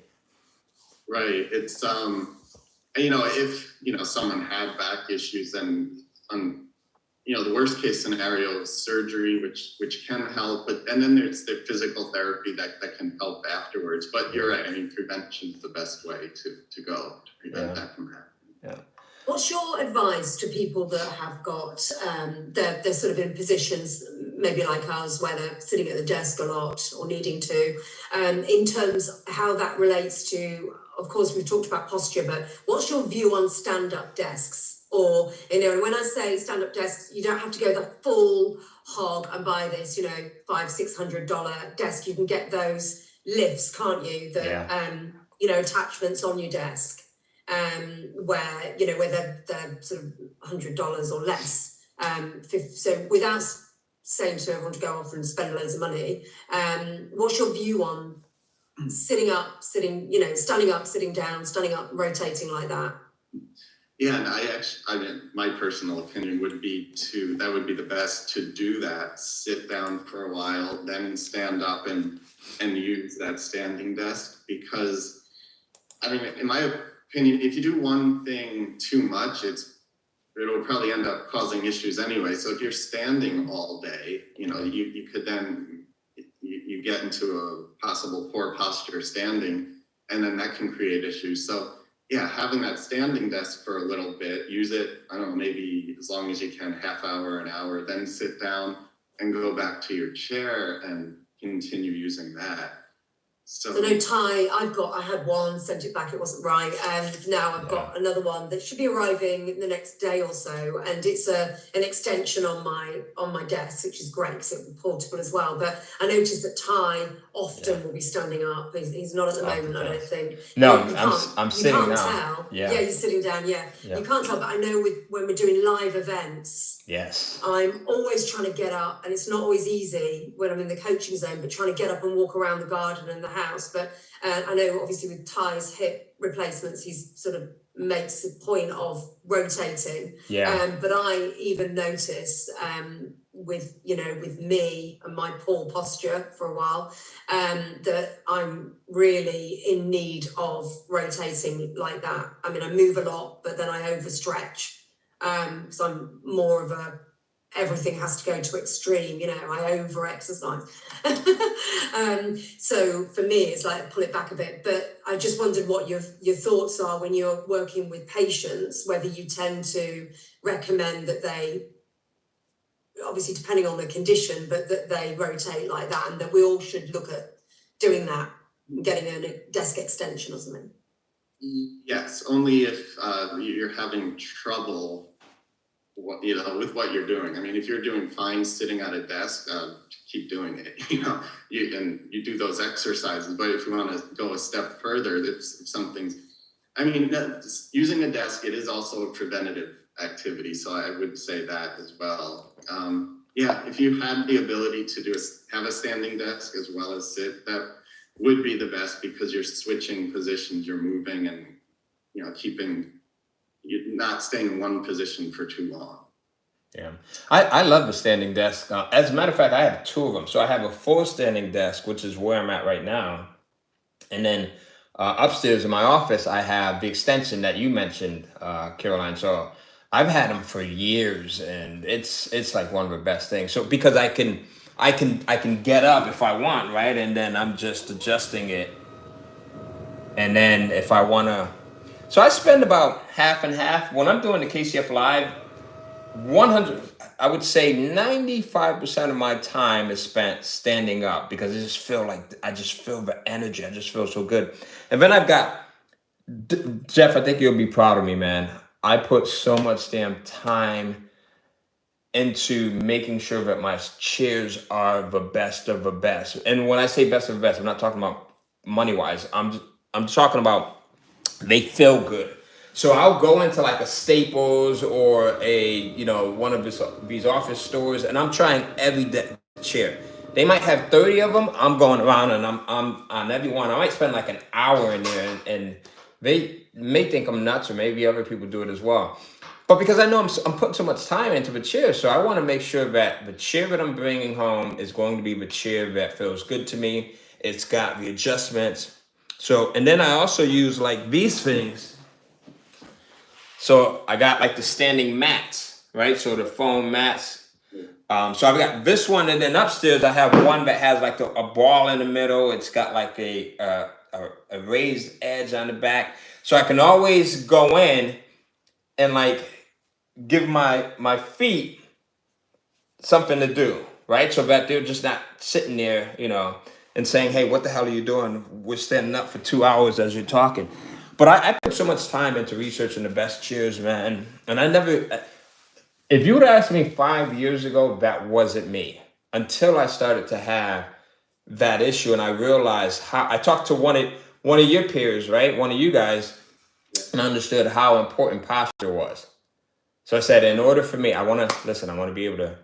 Right. It's if someone had back issues, then the worst case scenario is surgery, which can help, and then there's the physical therapy that can help afterwards. But you're right. I mean, prevention is the best way to go to prevent that from happening. Yeah. What's your advice to people that have got, they're sort of in positions maybe like ours, where they're sitting at the desk a lot or needing to, in terms of how that relates to, of course, we've talked about posture, but what's your view on stand-up desks? Or, when I say stand-up desks, you don't have to go the full hog and buy this, $500-$600 desk. You can get those lifts, can't you? Attachments on your desk. Where they're sort of $100 or less. So without saying to everyone to go off and spend loads of money, what's your view on standing up, sitting down, standing up, rotating like that? Yeah, and my personal opinion would be that would be the best to do that. Sit down for a while, then stand up and use that standing desk, because, in my opinion, if you do one thing too much, it'll probably end up causing issues anyway. So if you're standing all day, you could then you get into a possible poor posture standing, and then that can create issues. So yeah, having that standing desk for a little bit, use it, I don't know, maybe as long as you can, half hour, an hour, then sit down and go back to your chair and continue using that. So I know I had one, sent it back, it wasn't right, and now I've got another one that should be arriving in the next day or so, and it's an extension on my desk, which is great because it'll be portable as well. But I noticed that Ty often will be standing up. He's not at the moment, I don't think. No, I'm sitting now. Tell. Yeah, you're sitting down. Yeah, you can't tell, but I know when we're doing live events. Yes. I'm always trying to get up, and it's not always easy when I'm in the coaching zone, but trying to get up and walk around the garden and the house. But I know obviously with Ty's hip replacements, he's sort of makes a point of rotating. Yeah. But I even notice with me and my poor posture for a while, that I'm really in need of rotating like that. I move a lot, but then I overstretch. So I'm more of everything has to go to extreme, I over exercise. So for me, it's like pull it back a bit. But I just wondered what your thoughts are when you're working with patients, whether you tend to recommend that they, obviously depending on the condition, but that they rotate like that, and that we all should look at doing that, getting a desk extension or something. Yes, only if you're having trouble with what you're doing. If you're doing fine sitting at a desk, keep doing it. You do those exercises. But if you want to go a step further, if something's, using a desk, it is also a preventative activity. So I would say that as well. If you had the ability to have a standing desk as well as sit, that would be the best, because you're switching positions, you're moving, and you're not staying in one position for too long. Yeah, I love the standing desk. As a matter of fact, I have two of them. So I have a full standing desk, which is where I'm at right now. And then upstairs in my office, I have the extension that you mentioned, Caroline. So I've had them for years, and it's like one of the best things. So because I can get up if I want, right? And then I'm just adjusting it. And then if I want to, so I spend about half and half when I'm doing the KCF Live. 100, I would say 95% of my time is spent standing up, because I just feel the energy. I just feel so good. And then I've got Jeff. I think you'll be proud of me, man. I put so much damn time into making sure that my chairs are the best of the best. And when I say best of the best, I'm not talking about money wise. I'm talking about they feel good. So I'll go into like a Staples or a one of these office stores, and I'm trying every chair. They might have 30 of them. I'm going around and I'm on every one. I might spend like an hour in there, and they may think I'm nuts, or maybe other people do it as well. But because I know I'm putting so much time into the chair, so I want to make sure that the chair that I'm bringing home is going to be the chair that feels good to me. It's got the adjustments. So, and then I also use like these things. So I got like the standing mats, right? So the foam mats. So I've got this one, and then upstairs I have one that has like a ball in the middle. It's got like a raised edge on the back, so I can always go in and like give my feet something to do, right? So that they're just not sitting there, and saying, "Hey, what the hell are you doing? We're standing up for 2 hours as you're talking." But I put so much time into researching the best chairs, man, and I never. If you would have asked me 5 years ago, that wasn't me until I started to have that issue, and I realized how. I talked to one of your peers, right? One of you guys, and I understood how important posture was. So I said, in order for me, I want to listen. I want to be able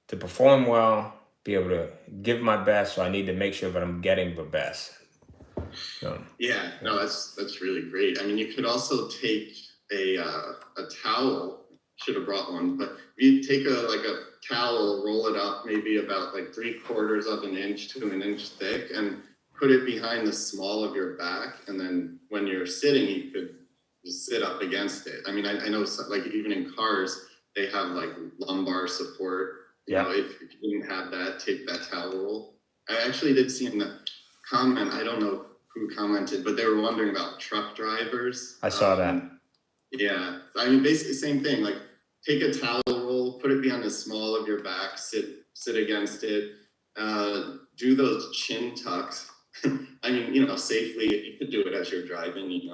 to perform well, be able to give my best. So I need to make sure that I'm getting the best. So, Yeah, no, that's really great. I mean, you could also take a towel. Should have brought one, but you take a towel, roll it up maybe about like 3/4 of an inch to an inch thick, and put it behind the small of your back. And then when you're sitting, you could just sit up against it. I mean, I know like even in cars, they have like lumbar support. You know, if you didn't have that, take that towel roll. I actually did see in the comment, I don't know who commented, but they were wondering about truck drivers. I saw that. Yeah, I mean, basically same thing. Like, take a towel roll, put it behind the small of your back, sit against it, do those chin tucks. I mean, safely. You could do it as you're driving,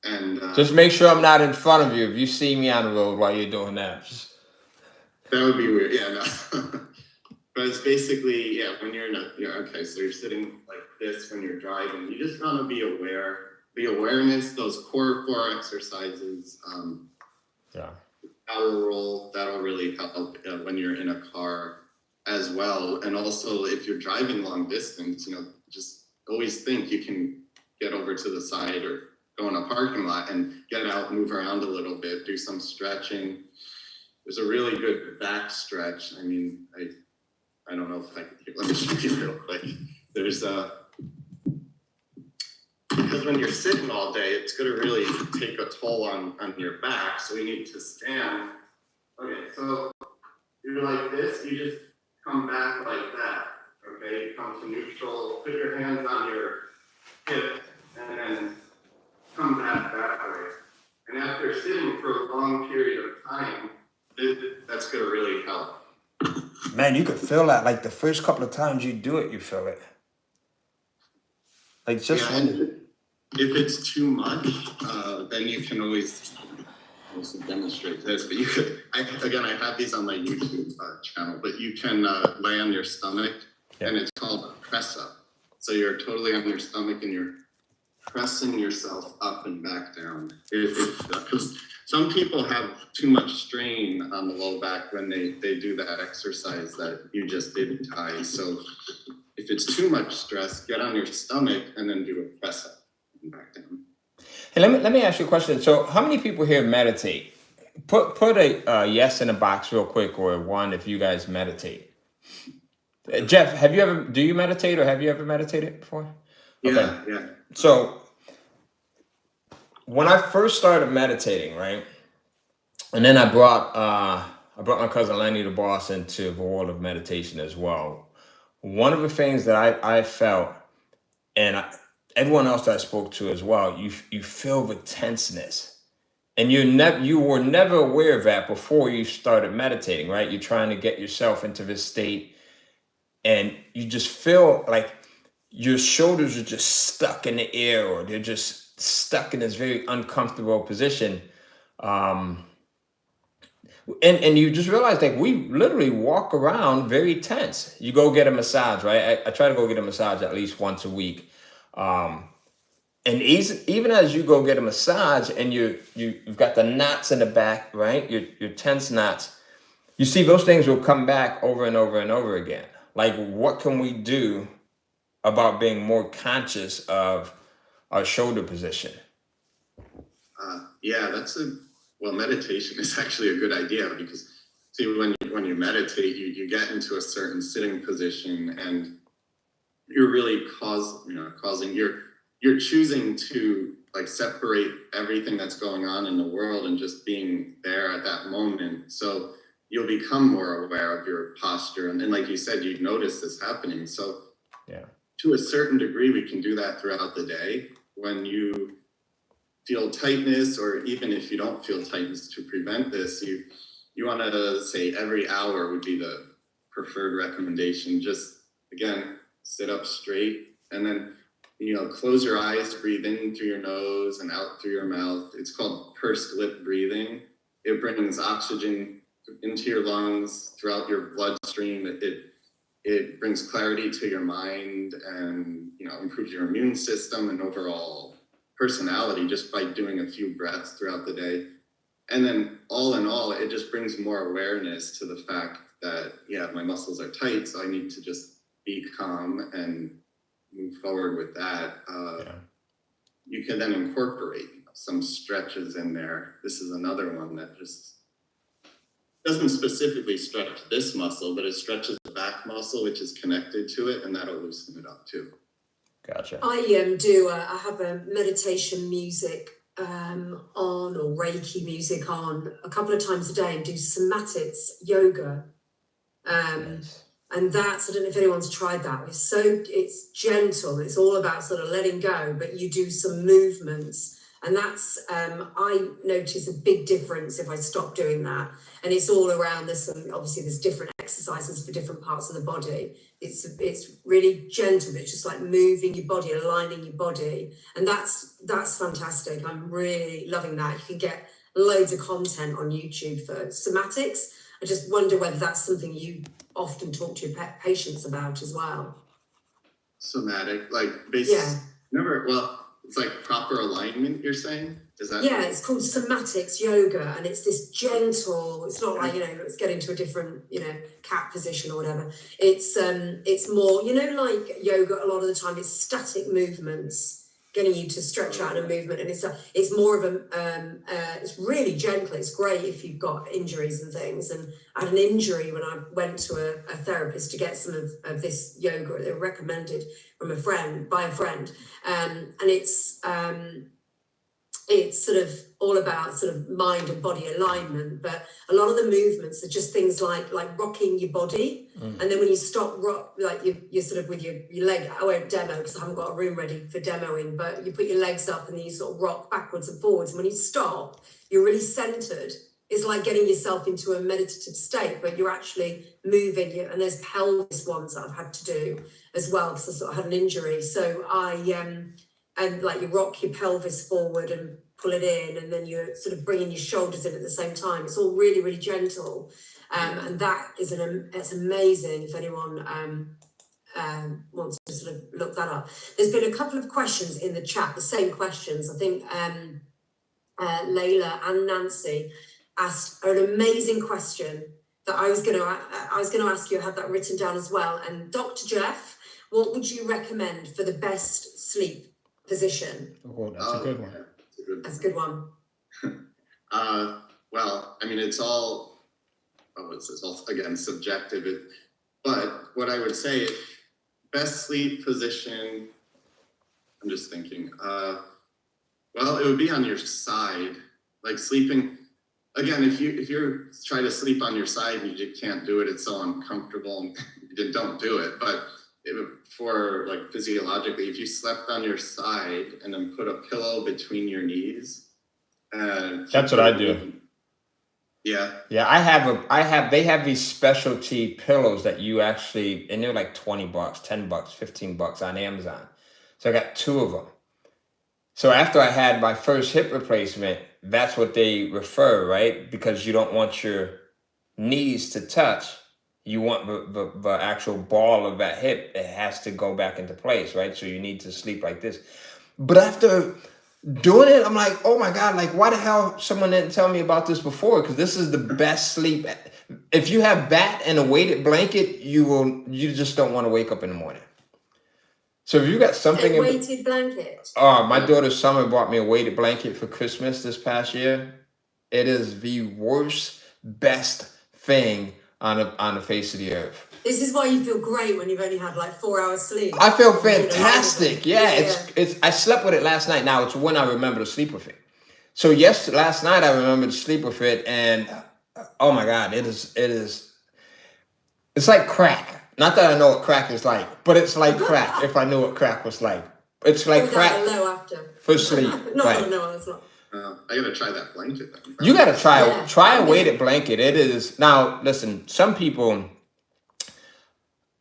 and just make sure I'm not in front of you if you see me on the road while you're doing that. That would be weird. Yeah, no. But it's basically, when you're okay, so you're sitting like this when you're driving. You just want to be aware. The awareness, those core 4 exercises, towel roll, that'll really help when you're in a car as well. And also, if you're driving long distance, just always think you can get over to the side or go in a parking lot and get out, move around a little bit, do some stretching. There's a really good back stretch. I mean, I don't know if I can, let me show you real quick. There's because when you're sitting all day, it's going to really take a toll on your back. So you need to stand. Okay, so you're like this, you just come back like that. Okay, you come to neutral, put your hands on your hip, and then come back that way. And after sitting for a long period of time, that's going to really help. Man, you could feel that. Like the first couple of times you do it, you feel it. Like just if it's too much, then you can always also demonstrate this. But you could, I have these on my YouTube channel. But you can lay on your stomach, and it's called a press up. So you're totally on your stomach, and you're pressing yourself up and back down. Because some people have too much strain on the low back when they do that exercise that you just did, Ty. So if it's too much stress, get on your stomach and then do a press up and back down. Hey, let me ask you a question. So how many people here meditate? Put a yes in a box real quick, or one if you guys meditate. Jeff, do you meditate, or have you ever meditated before? Yeah, yeah. So when I first started meditating, right, and then I brought my cousin Lenny, the boss, into the world of meditation as well. One of the things that I felt, and everyone else that I spoke to as well, you feel the tenseness, and you were never aware of that before you started meditating, right? You're trying to get yourself into this state, and you just feel like your shoulders are just stuck in the air, or they're just stuck in this very uncomfortable position. And you just realize like we literally walk around very tense. You go get a massage, right? I try to go get a massage at least once a week. Um, and even as you go get a massage and you've got the knots in the back, right? Your tense knots, you see those things will come back over and over and over again. Like, what can we do about being more conscious of our shoulder position? Yeah, well, meditation is actually a good idea because see, when you meditate, you get into a certain sitting position and you're really causing, you're choosing to like separate everything that's going on in the world and just being there at that moment. So you'll become more aware of your posture. And then, like you said, you notice this happening. So Yeah. to a certain degree, we can do that throughout the day. When you feel tightness, or even if you don't feel tightness, to prevent this, you want to say every hour would be the preferred recommendation. Just again, sit up straight and then close your eyes, breathe in through your nose and out through your mouth. It's called pursed lip breathing. It brings oxygen into your lungs, throughout your bloodstream. It brings clarity to your mind and improves your immune system and overall personality just by doing a few breaths throughout the day. And then all in all, it just brings more awareness to the fact that, my muscles are tight, so I need to just be calm and move forward with that. You can then incorporate some stretches in there. This is another one that just doesn't specifically stretch this muscle, but it stretches the back muscle, which is connected to it, and that'll loosen it up too. Gotcha. I have a meditation music on, or Reiki music on, a couple of times a day, and do somatics yoga. Nice. And I don't know if anyone's tried that. It's gentle. It's all about sort of letting go, but you do some movements. And that's, I notice a big difference if I stop doing that. And it's all around this, and obviously there's different exercises for different parts of the body. It's really gentle. It's just like moving your body, aligning your body. And that's fantastic. I'm really loving that. You can get loads of content on YouTube for somatics. I just wonder whether that's something you often talk to your patients about as well. Somatic, like basically, it's like proper alignment, you're saying? Is that? Yeah, it's called somatics yoga, and it's this gentle, it's not like, let's get into a different, cat position or whatever. It's more, like yoga, a lot of the time it's static movements, getting you to stretch out in a movement, and it's more of it's really gentle. It's great if you've got injuries and things. And I had an injury when I went to a therapist to get some of this yoga. They were recommended by a friend, and it's sort of all about sort of mind and body alignment, but a lot of the movements are just things like rocking your body. And then when you stop like you're sort of with your leg, I won't demo because I haven't got a room ready for demoing, but you put your legs up and then you sort of rock backwards and forwards. And when you stop, you're really centered. It's like getting yourself into a meditative state, but you're actually moving. And there's pelvis ones that I've had to do as well because I sort of had an injury. So and like you rock your pelvis forward and pull it in, and then you're sort of bringing your shoulders in at the same time. It's all really, really gentle. And that is it's amazing if anyone wants to sort of look that up. There's been a couple of questions in the chat, the same questions. I think Layla and Nancy asked an amazing question that I was going to ask you. I had that written down as well. And Dr. Jeff, what would you recommend for the best sleep position? Oh, that's a good one. That's a good one. Well, I mean, it's all again subjective. But what I would say, best sleep position, I'm just thinking. Well, it would be on your side, like sleeping. Again, if you try to sleep on your side and you just can't do it, it's so uncomfortable, and you don't do it. But for like physiologically, if you slept on your side and then put a pillow between your knees, that's what I do. Yeah. They have these specialty pillows that you actually, and they're like $20, $10, $15 on Amazon. So I got two of them. So after I had my first hip replacement, that's what they refer, right? Because you don't want your knees to touch. You want the actual ball of that hip. It has to go back into place, right? So you need to sleep like this. But after doing it, I'm like, oh my God, like why the hell someone didn't tell me about this before? Because this is the best sleep. If you have that and a weighted blanket, you just don't want to wake up in the morning. So if you got something A weighted blanket. Oh, my daughter's summer bought me a weighted blanket for Christmas this past year. It is the worst, best thing on the face of the earth. This is why you feel great when you've only had like 4 hours sleep. I feel fantastic. Yeah, Yeah. it's. I slept with it last night. Now it's when I remember to sleep with it. So last night I remember to sleep with it, and oh my God, it is. It's like crack. Not that I know what crack is like, but it's like crack. If I knew what crack was like, it's like crack Low after. for sleep. Right. No, it's not. I gotta try that blanket. You gotta try a weighted blanket. It is now. Listen, some people.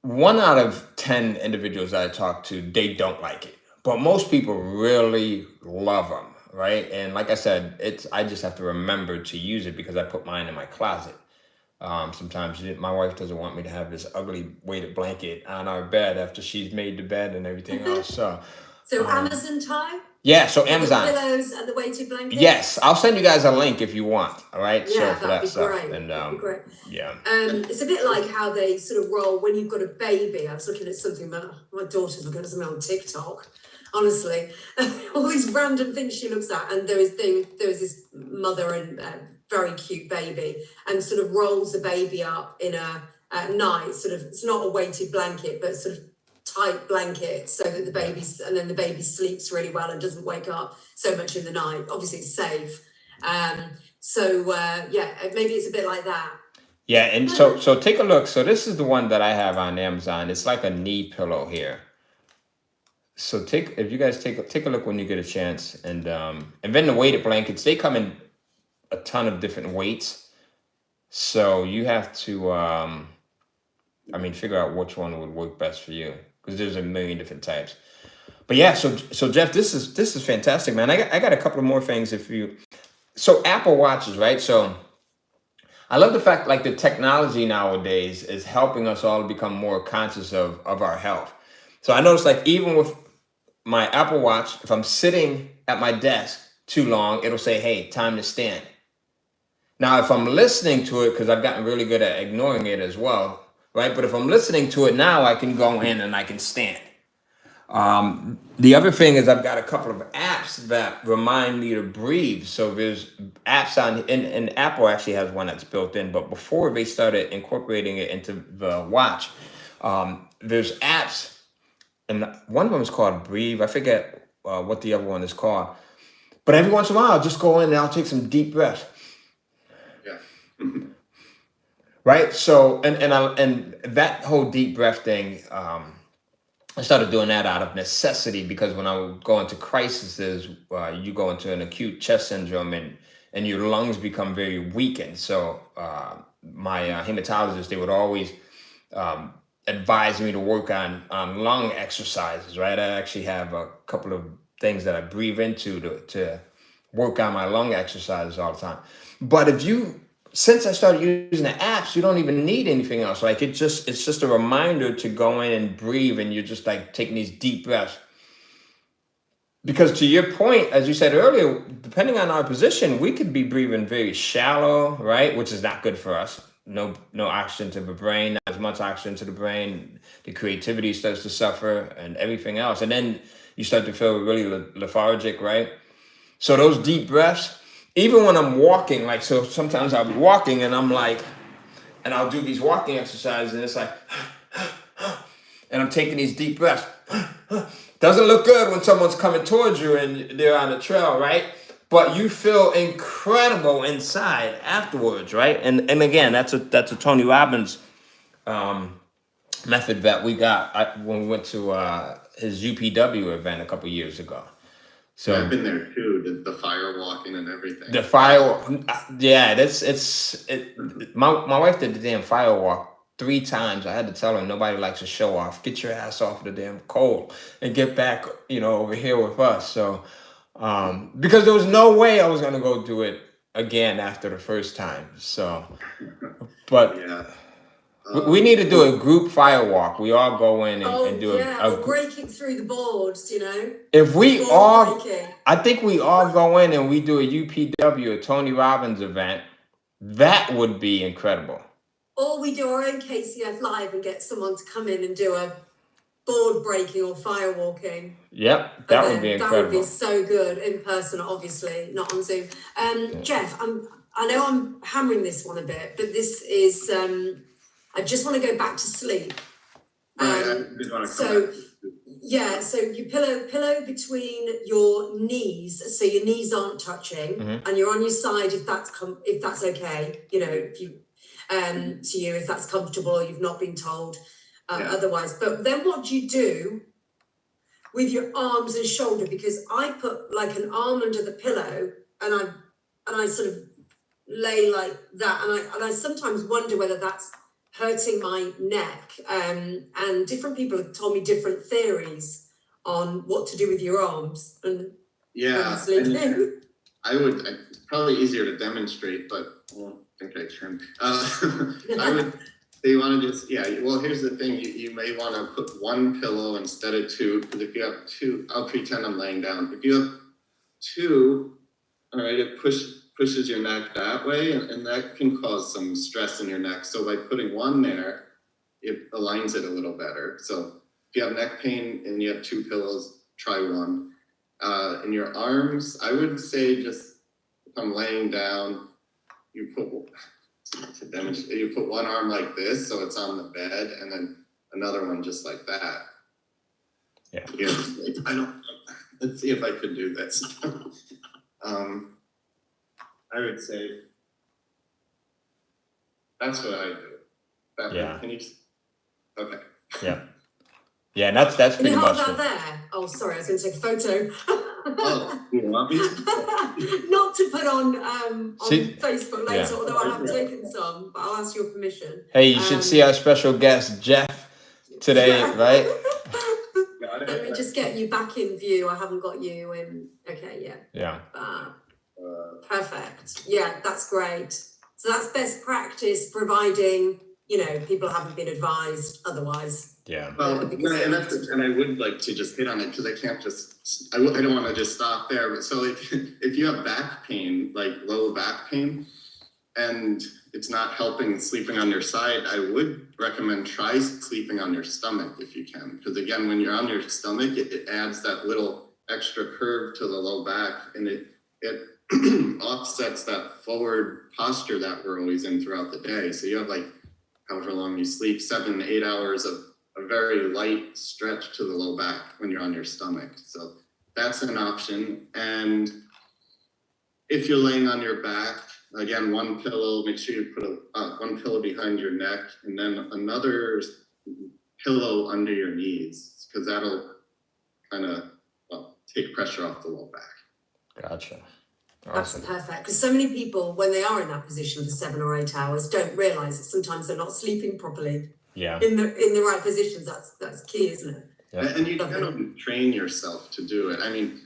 1 out of 10 individuals I talk to, they don't like it, but most people really love them, right? And like I said, I just have to remember to use it because I put mine in my closet. Sometimes my wife doesn't want me to have this ugly weighted blanket on our bed after she's made the bed and everything else. So Amazon time? Yeah, so Amazon. The pillows and the weighted blanket? Yes, I'll send you guys a link if you want. All right. Yeah, so for that'd that be stuff. great. And that'd be great. yeah. It's a bit like how they sort of roll when you've got a baby. I was looking at something, my daughter's looking at something on TikTok. Honestly, all these random things she looks at, and there was this mother and very cute baby, and sort of rolls the baby up in at night. Sort of, it's not a weighted blanket, but sort of tight blanket, so that the baby sleeps really well and doesn't wake up so much in the night. Obviously, it's safe. Maybe it's a bit like that. Yeah, and so take a look. So this is the one that I have on Amazon. It's like a knee pillow here. So if you guys take a look when you get a chance, and then the weighted blankets, they come in a ton of different weights. So you have to figure out which one would work best for you, because there's a million different types. But yeah, so Jeff, this is fantastic, man. I got a couple of more things so Apple Watches, right? So I love the fact like the technology nowadays is helping us all become more conscious of our health. So I noticed like even with my Apple Watch, if I'm sitting at my desk too long, it'll say, hey, time to stand. Now, if I'm listening to it, because I've gotten really good at ignoring it as well, right? But if I'm listening to it now, I can go in and I can stand. The other thing is I've got a couple of apps that remind me to breathe. So there's apps and Apple actually has one that's built in, but before they started incorporating it into the watch, there's apps, and one of them is called Breathe. I forget what the other one is called. But every once in a while, I'll just go in and I'll take some deep breaths. Yeah. Right? So, and that whole deep breath thing, I started doing that out of necessity, because when I would go into crises, you go into an acute chest syndrome and your lungs become very weakened. So my hematologist, they would always advise me to work on lung exercises, right? I actually have a couple of things that I breathe into to work on my lung exercises all the time. But since I started using the apps, you don't even need anything else. Like it's just a reminder to go in and breathe, and you're just like taking these deep breaths. Because to your point, as you said earlier, depending on our position, we could be breathing very shallow, right? Which is not good for us. No oxygen to the brain, not as much oxygen to the brain. The creativity starts to suffer and everything else. And then you start to feel really lethargic, right? So those deep breaths, even when I'm walking, like, so sometimes I'll be walking and I'm like, and I'll do these walking exercises and it's like, and I'm taking these deep breaths. Doesn't look good when someone's coming towards you and they're on the trail, right? But you feel incredible inside afterwards, right? And again, that's a Tony Robbins method that we got when we went to his UPW event a couple years ago. So yeah, I've been there too. The fire walking and everything. The fire, yeah, my wife did the damn fire walk 3 times. I had to tell her nobody likes to show off. Get your ass off the damn cold and get back, over here with us. So, Because there was no way I was gonna go do it again after the first time. So, but Yeah. we need to do a group fire walk. We all go in and do or breaking through the boards, you know. If we Board all, breaking. I think we all go in and we do a UPW, a Tony Robbins event. That would be incredible. Or we do our own KCF live and get someone to come in and do a board breaking or fire walking. Yep, that would be That incredible. would be so good in person, obviously, not on Zoom. Jeff, I know I'm hammering this one a bit, but this is I just want to go back to sleep. So you pillow between your knees, so your knees aren't touching, and you're on your side if that's okay. You know, if you to you if that's comfortable or you've not been told otherwise. But then what do you do with your arms and shoulder? Because I put like an arm under the pillow and I sort of lay like that, and I sometimes wonder whether that's hurting my neck. And different people have told me different theories on what to do with your arms. And sleeping. It's probably easier to demonstrate, but I don't think I can. I would. So you want to just, well, here's the thing. You may want to put one pillow instead of two, because if you have two, I'll pretend I'm laying down. If you have two, all right, it pushes your neck that way, and that can cause some stress in your neck. So by putting one there, it aligns it a little better. So if you have neck pain and you have two pillows, try one. In your arms, I would say just if I'm laying down, you put one arm like this, so it's on the bed, and then another one just like that. Yeah. Let's see if I could do this. I would say that's what I do. Can you? Okay. Yeah. Yeah, and that's Can pretty you much hold that there? Oh, sorry, I was going to take a photo. Oh, you want me to? Not to put on Facebook later, although I have taken some, but I'll ask your permission. Hey, you should see our special guest, Jeff, today, right? Let me just get you back in view. I haven't got you in. Okay, yeah. Yeah. Perfect. Yeah, that's great. So that's best practice, providing, people haven't been advised otherwise. Yeah. Well, and I would like to just hit on it because I can't just, I don't want to just stop there. But so if you have back pain, like low back pain, and it's not helping sleeping on your side, I would recommend try sleeping on your stomach if you can. Because again, when you're on your stomach, it adds that little extra curve to the low back, and it offsets that forward posture that we're always in throughout the day. So you have like however long you sleep, 7 to 8 hours of a very light stretch to the low back when you're on your stomach. So that's an option. And if you're laying on your back, again, one pillow, make sure you put one pillow behind your neck and then another pillow under your knees, because that'll kind of take pressure off the low back. Gotcha. Awesome. That's perfect. Because so many people, when they are in that position for 7 or 8 hours, don't realise that sometimes they're not sleeping properly. Yeah. In the right positions. That's key, isn't it? Yeah. And you kind of train yourself to do it. I mean,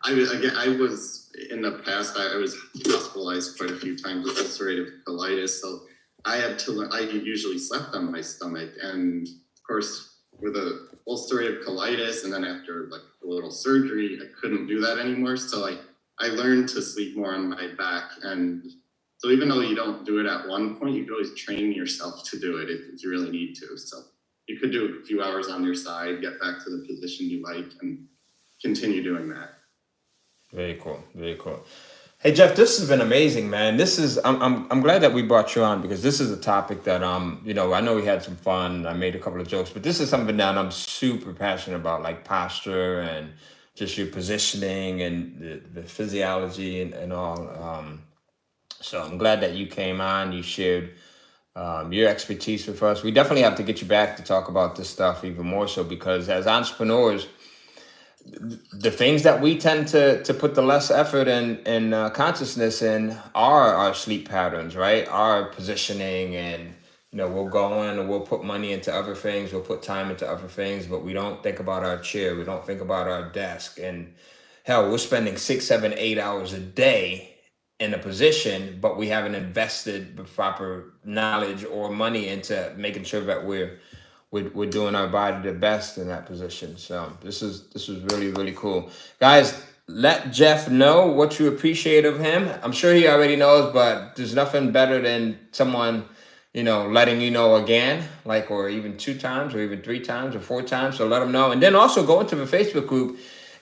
I was in the past. I was hospitalized quite a few times with ulcerative colitis, so I usually slept on my stomach, and of course with a ulcerative colitis, and then after like a little surgery, I couldn't do that anymore. So I learned to sleep more on my back, and so even though you don't do it at one point, you can always train yourself to do it if you really need to. So you could do a few hours on your side, get back to the position you like, and continue doing that. Very cool. Very cool. Hey Jeff, this has been amazing, man. I'm glad that we brought you on, because this is a topic that I know we had some fun. I made a couple of jokes, but this is something that I'm super passionate about, like posture and just your positioning and the physiology and all. So I'm glad that you came on. You shared your expertise with us. We definitely have to get you back to talk about this stuff even more so, because as entrepreneurs, the things that we tend to put the less effort and consciousness in are our sleep patterns, right? Our positioning, and we'll go in and we'll put money into other things, we'll put time into other things, but we don't think about our chair, we don't think about our desk, and hell, we're spending 6, 7, 8 hours a day in a position, but we haven't invested the proper knowledge or money into making sure that we're doing our body the best in that position. So this is really, really cool. Guys, let Jeff know what you appreciate of him. I'm sure he already knows, but there's nothing better than someone, letting you know again, like, or even 2 times or even 3 times or 4 times. So let him know. And then also go into the Facebook group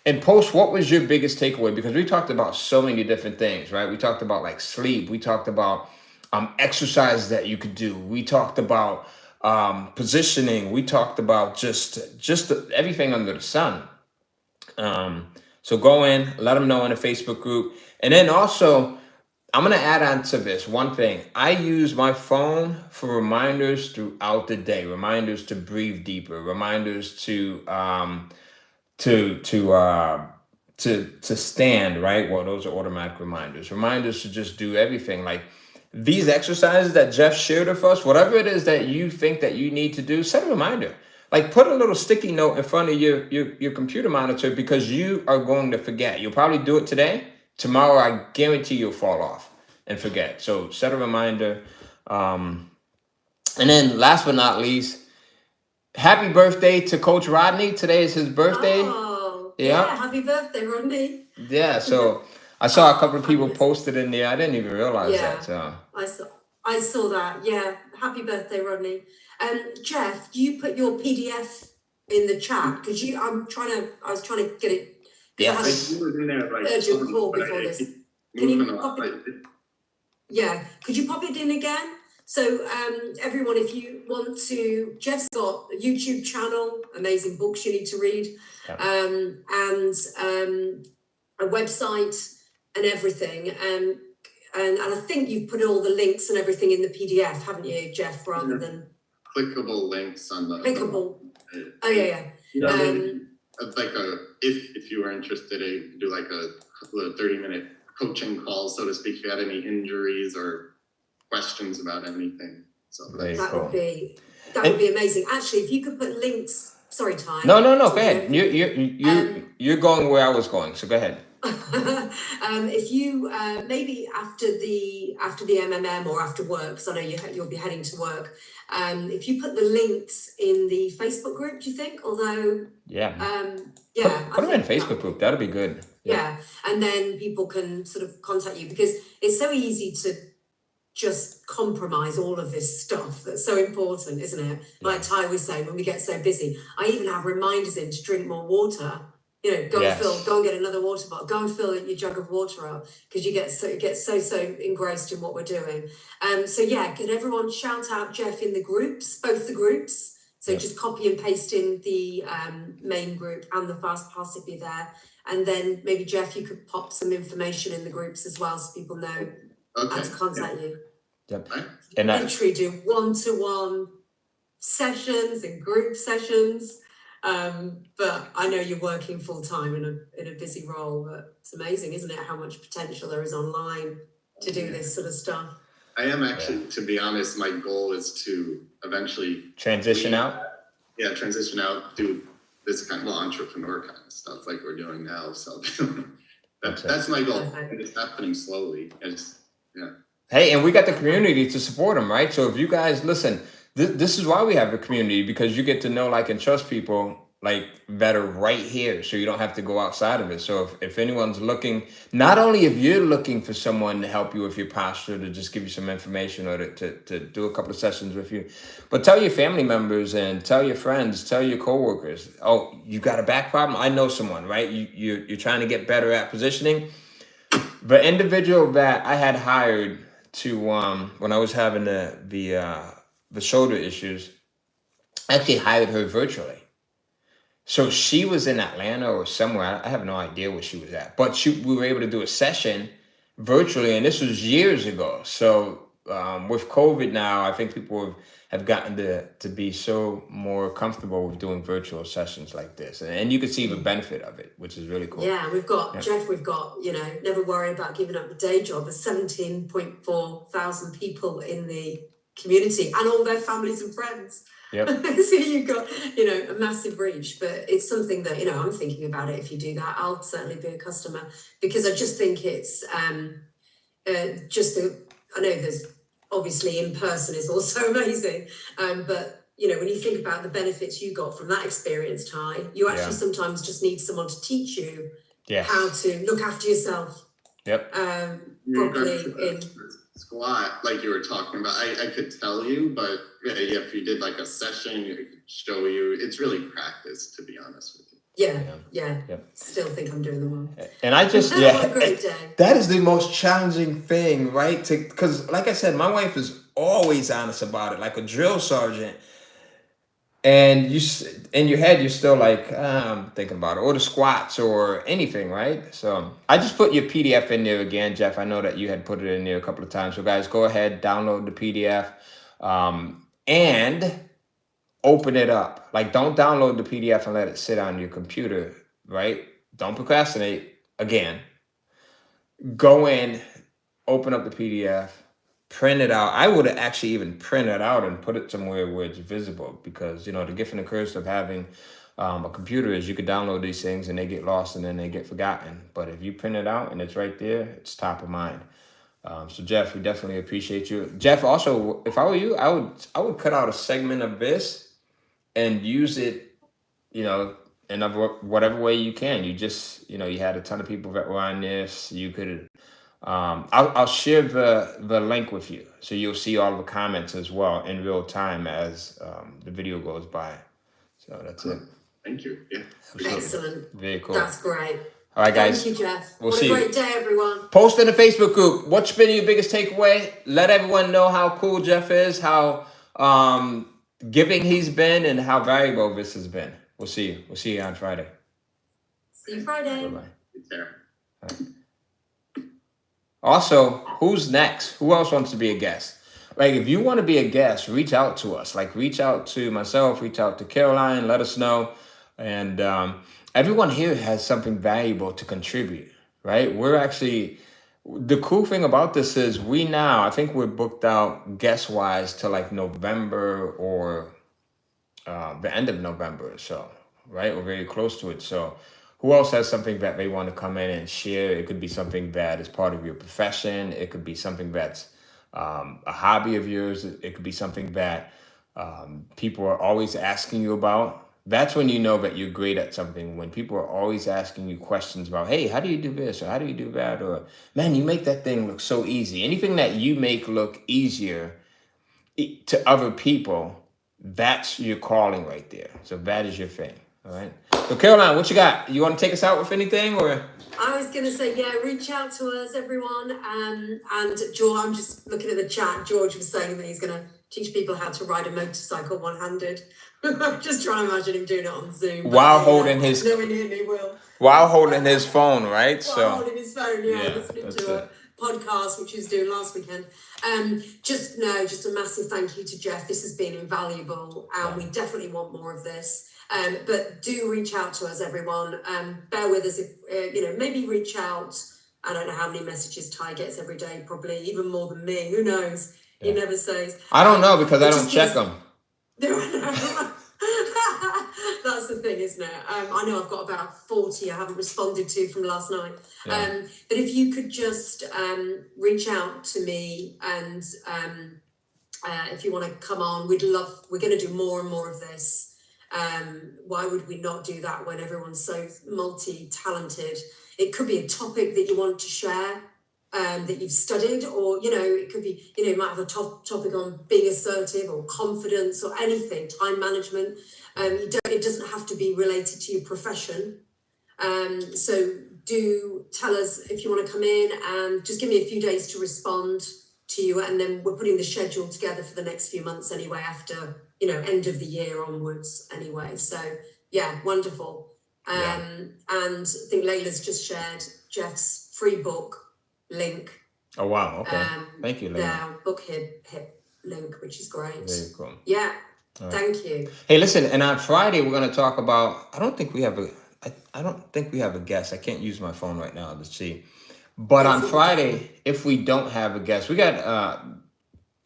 and post what was your biggest takeaway, because we talked about so many different things, right? We talked about like sleep. We talked about exercise that you could do. We talked about positioning. We talked about just everything under the sun. So go in, let them know in the Facebook group. And then also, I'm going to add on to this one thing. I use my phone for reminders throughout the day, reminders to breathe deeper, reminders to stand, right? Well, those are automatic reminders. Reminders to just do everything. Like these exercises that Jeff shared with us, whatever it is that you think that you need to do, set a reminder. Like put a little sticky note in front of your computer monitor, because you are going to forget. You'll probably do it today. Tomorrow, I guarantee you'll fall off and forget. So set a reminder. And then last but not least, happy birthday to Coach Rodney. Today is his birthday. Oh, yeah. Happy birthday, Rodney. Yeah, so I saw a couple of people posted in there. I didn't even realize that. So I saw that. Yeah, happy birthday, Rodney. Jeff, do you put your PDF in the chat? Because I was trying to get it. Yeah, I in there, like, urgent call before this. Can you pop it? Yeah, could you pop it in again? So everyone, if you want to, Jeff's got a YouTube channel, amazing books you need to read, and a website and everything. And I think you've put all the links and everything in the PDF, haven't you, Jeff, rather than clickable links on the clickable. Oh yeah. Like if you were interested, you could do like a 30-minute coaching call, so to speak, if you had any injuries or questions about anything. So that would be amazing. Actually, if you could put links. Sorry, Ty. No. Go ahead. You're going where I was going. So go ahead. If you maybe after the MMM or after work, because I know you'll be heading to work. If you put the links in the Facebook group, do you think? Although put them in Facebook group. That'll be good. Yeah, and then people can sort of contact you, because it's so easy to just compromise all of this stuff that's so important, isn't it? Like Ty was saying, when we get so busy, I even have reminders in to drink more water. Go and get another water bottle. Go and fill your jug of water up, because you get so engrossed in what we're doing. So yeah, can everyone shout out Jeff in the groups, both the groups? So just copy and paste in the main group and the Fast Pass if you're there. And then maybe Jeff, you could pop some information in the groups as well, so people know how to contact you. Yep. And literally do one-to-one sessions and group sessions. But I know you're working full time in a busy role, but it's amazing, isn't it, how much potential there is online to do this sort of stuff. I am actually, to be honest, my goal is to eventually transition out. Yeah, transition out, do this kind of entrepreneur kind of stuff like we're doing now. So that's my goal. And it's happening slowly. Hey, and we got the community to support them, right? So if you guys listen, this is why we have a community, because you get to know, like, and trust people like that are right here, so you don't have to go outside of it. So if anyone's looking, not only if you're looking for someone to help you with your posture, to just give you some information, or to do a couple of sessions with you, but tell your family members and tell your friends, tell your coworkers, oh, you got a back problem? I know someone, right? You're trying to get better at positioning. The individual that I had hired to when I was having the shoulder issues, I actually hired her virtually. So she was in Atlanta or somewhere. I have no idea where she was at, but we were able to do a session virtually, and this was years ago. So with COVID now, I think people have gotten to be so more comfortable with doing virtual sessions like this, and you can see the benefit of it, which is really cool. Yeah, we've got Jeff. We've got never worry about giving up the day job. There's 17.4 thousand people in the community, and all their families and friends. Yep. So you've got, a massive reach, but it's something that, I'm thinking about it. If you do that, I'll certainly be a customer, because I just think it's I know there's obviously in person is also amazing, but when you think about the benefits you got from that experience, Ty, you actually sometimes just need someone to teach you how to look after yourself. Yep. Properly squat, like you were talking about. I could tell you, but if you did like a session, I could show you. It's really practice, to be honest with you. Yeah. Still think I'm doing them well. And I just, What a great day. That is the most challenging thing, right? Because like I said, my wife is always honest about it, like a drill sergeant. And in your head, you're still like, I'm thinking about it, or the squats or anything, right? So I just put your PDF in there again, Jeff. I know that you had put it in there a couple of times. So guys, go ahead, download the PDF, and open it up. Like, don't download the PDF and let it sit on your computer, right? Don't procrastinate. Again, go in, open up the PDF, print it out. I would actually even print it out and put it somewhere where it's visible, because the gift and the curse of having a computer is you could download these things and they get lost and then they get forgotten. But if you print it out and it's right there, it's top of mind. So Jeff, we definitely appreciate you. Jeff, also, if I were you, I would cut out a segment of this and use it, in whatever way you can. You just, you had a ton of people that were on this. You could. I'll share the link with you, so you'll see all the comments as well in real time as the video goes by. So that's it. Thank you. Yeah. Excellent. Very cool. That's great. All right, guys. Thank you, Jeff. We'll what see a great day, everyone. Post in the Facebook group. What's been your biggest takeaway? Let everyone know how cool Jeff is, how giving he's been, and how valuable this has been. We'll see you. We'll see you on Friday. See you Friday. Bye-bye. Take care. All right. Also, who's next? Who else wants to be a guest? Like, if you want to be a guest, reach out to us. Like, reach out to myself, reach out to Caroline, let us know. And everyone here has something valuable to contribute, right? The cool thing about this is I think we're booked out guest-wise to like November or the end of November or so, right? We're very close to it. So who else has something that they want to come in and share? It could be something that is part of your profession. It could be something that's a hobby of yours. It could be something that people are always asking you about. That's when you know that you're great at something. When people are always asking you questions about, hey, how do you do this? Or how do you do that? Or, man, you make that thing look so easy. Anything that you make look easier to other people, that's your calling right there. So that is your thing. All right. So Caroline, what you got? You want to take us out with anything, or? I was going to say, reach out to us, everyone. And George, I'm just looking at the chat. George was saying that he's going to teach people how to ride a motorcycle one-handed. I'm just trying to imagine him doing it on Zoom. While holding his... Knowing him, he will. While holding his phone, right? While holding his phone, listening to a podcast, which he was doing last weekend. Just a massive thank you to Jeff. This has been invaluable, and we definitely want more of this. But do reach out to us, everyone. Bear with us if, maybe reach out. I don't know how many messages Ty gets every day, probably even more than me. Who knows? He never says. I don't know, because I don't check them. That's the thing, isn't it? I know I've got about 40 I haven't responded to from last night. But if you could just reach out to me, and if you want to come on, we're going to do more and more of this. Why would we not do that when everyone's so multi-talented? It could be a topic that you want to share, that you've studied, or it could be, you might have a topic on being assertive or confidence or anything, time management. It doesn't have to be related to your profession. So do tell us if you want to come in, and just give me a few days to respond to you, and then we're putting the schedule together for the next few months anyway, after end of the year onwards anyway. So wonderful. And I think Layla's just shared Jeff's free book link. Oh wow, okay. Thank you, Layla. Their book hip link, which is great. Very cool. Yeah. Right. Thank you. Hey, listen, and on Friday we're going to talk about, I don't think we have a guest. I can't use my phone right now to see. But on Friday, if we don't have a guest, we got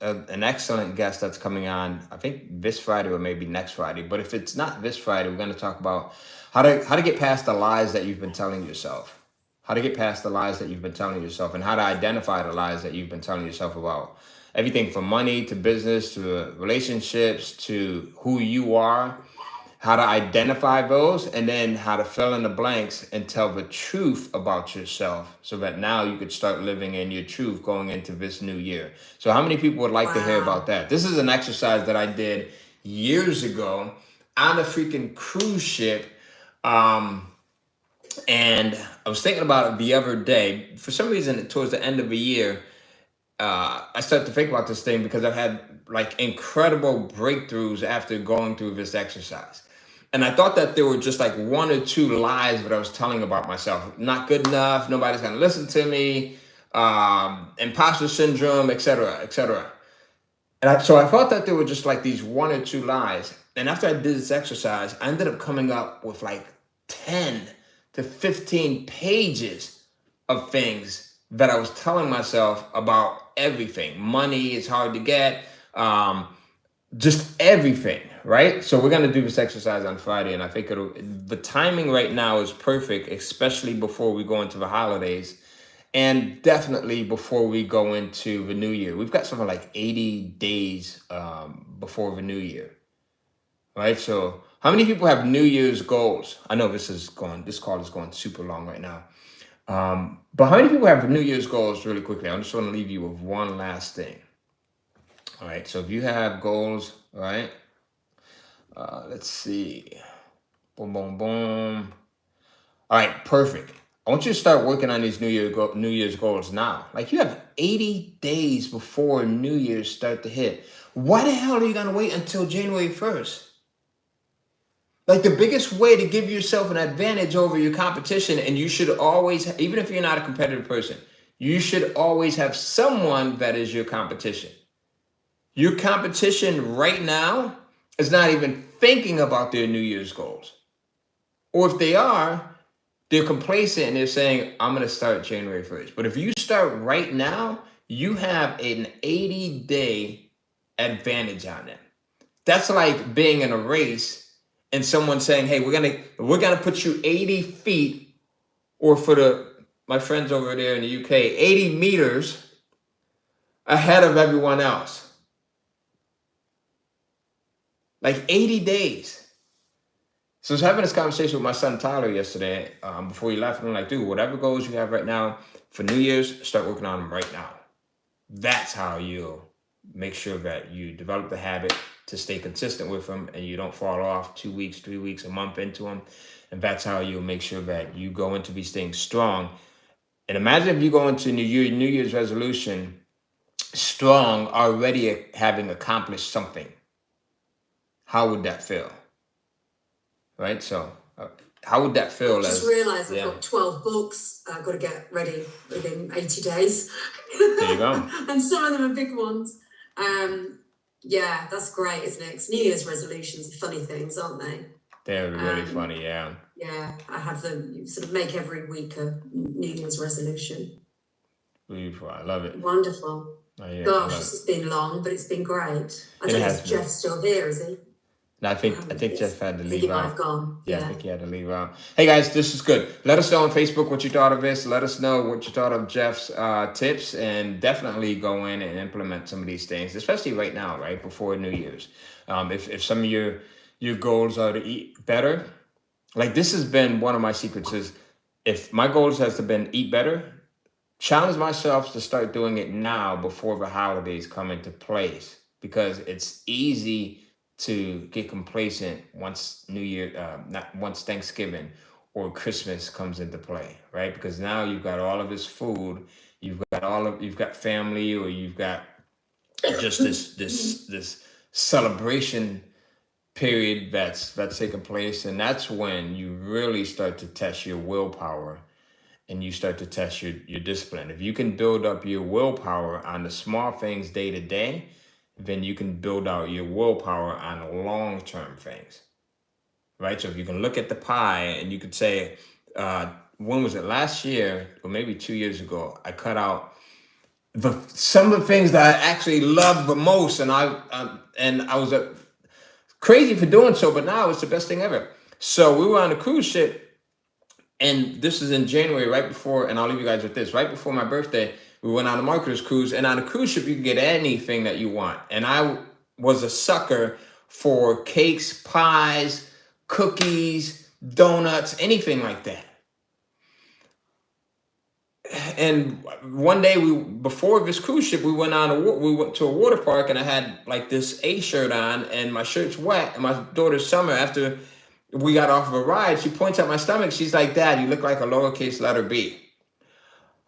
an excellent guest that's coming on, I think this Friday or maybe next Friday. But if it's not this Friday, we're going to talk about how to get past the lies that you've been telling yourself. How to get past the lies that you've been telling yourself, and how to identify the lies that you've been telling yourself about everything from money to business to relationships to who you are, how to identify those, and then how to fill in the blanks and tell the truth about yourself so that now you could start living in your truth going into this new year. So how many people would like to hear about Wow. that? This is an exercise that I did years ago on a freaking cruise ship. And I was thinking about it the other day. For some reason, towards the end of the year, I started to think about this thing because I've had like incredible breakthroughs after going through this exercise. And I thought that there were just like one or two lies that I was telling about myself. Not good enough, nobody's gonna listen to me, imposter syndrome, etc., etc. So I thought that there were just like these one or two lies. And after I did this exercise, I ended up coming up with like 10 to 15 pages of things that I was telling myself about everything. Money is hard to get, just everything, right? So we're gonna do this exercise on Friday, and I think the timing right now is perfect, especially before we go into the holidays. And definitely before we go into the new year. We've got something like 80 days before the new year, right? So how many people have New Year's goals? I know this call is going super long right now. But how many people have New Year's goals really quickly? I just want to leave you with one last thing. All right, so if you have goals, all right, let's see. Boom, boom, boom. All right, perfect. I want you to start working on these New Year's goals now. Like you have 80 days before New Year's start to hit. Why the hell are you gonna wait until January 1st? Like the biggest way to give yourself an advantage over your competition, and you should always, even if you're not a competitive person, you should always have someone that is your competition. Your competition right now is not even thinking about their New Year's goals. Or if they are, they're complacent and they're saying, I'm going to start January 1st. But if you start right now, you have an 80-day advantage on them. That's like being in a race and someone saying, hey, we're gonna put you 80 feet, or for my friends over there in the UK, 80 meters ahead of everyone else. Like 80 days. So I was having this conversation with my son Tyler yesterday before he left, and I'm like, dude, whatever goals you have right now for New Year's, start working on them right now. That's how you'll make sure that you develop the habit to stay consistent with them and you don't fall off 2 weeks, 3 weeks, a month into them. And that's how you'll make sure that you go into these things strong. And imagine if you go into New Year's resolution strong, already having accomplished something. How would that feel? Right? So how would that feel? I just realised I've got 12 books I've got to get ready within 80 days. There you go. And some of them are big ones. Yeah, that's great, isn't it? 'Cause New Year's resolutions are funny things, aren't they? They're really funny, yeah. Yeah, I have them. You sort of make every week a New Year's resolution. Beautiful. I love it. Wonderful. Oh, yeah, Gosh, this has been long, but it's been great. I don't know if Jeff's still here, is he? No, I think Jeff had to leave out. I think he might have gone. Yeah, I think he had to leave out. Hey guys, this is good. Let us know on Facebook what you thought of this. Let us know what you thought of Jeff's tips, and definitely go in and implement some of these things, especially right now, right before New Year's. If some of your goals are to eat better, like this has been one of my secrets is if my goals has to been eat better, challenge myself to start doing it now before the holidays come into place, because it's easy to get complacent once once Thanksgiving or Christmas comes into play, right? Because now you've got all of this food, you've got family, or you've got just this celebration period that's taking place, and that's when you really start to test your willpower and you start to test your discipline. If you can build up your willpower on the small things day to day, then you can build out your willpower on long-term things, right? So if you can look at the pie and you could say, when was it, last year or maybe 2 years ago, I cut out some of the things that I actually love the most, and I was crazy for doing so, but now it's the best thing ever. So we were on a cruise ship, and this is in January, right before, and I'll leave you guys with this, right before my birthday, we went on a marketer's cruise, and on a cruise ship, you can get anything that you want. And I was a sucker for cakes, pies, cookies, donuts, anything like that. And one day before this cruise ship, we went to a water park, and I had like this A shirt on, and my shirt's wet. And my daughter Summer, after we got off of a ride, she points at my stomach. She's like, "Dad, you look like a lowercase letter B."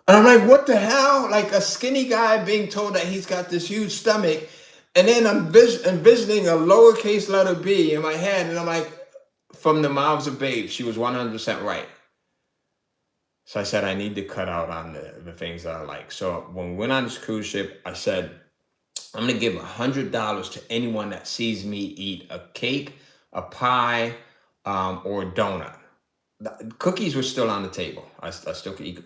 And I'm like, "What the hell?" Like a skinny guy being told that he's got this huge stomach, and then I'm envisioning a lowercase letter B in my head, and I'm like, from the mouths of babes, she was 100% right. So I said, I need to cut out on the things that I like. So when we went on this cruise ship, I said, I'm going to give $100 to anyone that sees me eat a cake, a pie, or a donut. The cookies were still on the table. I still could eat.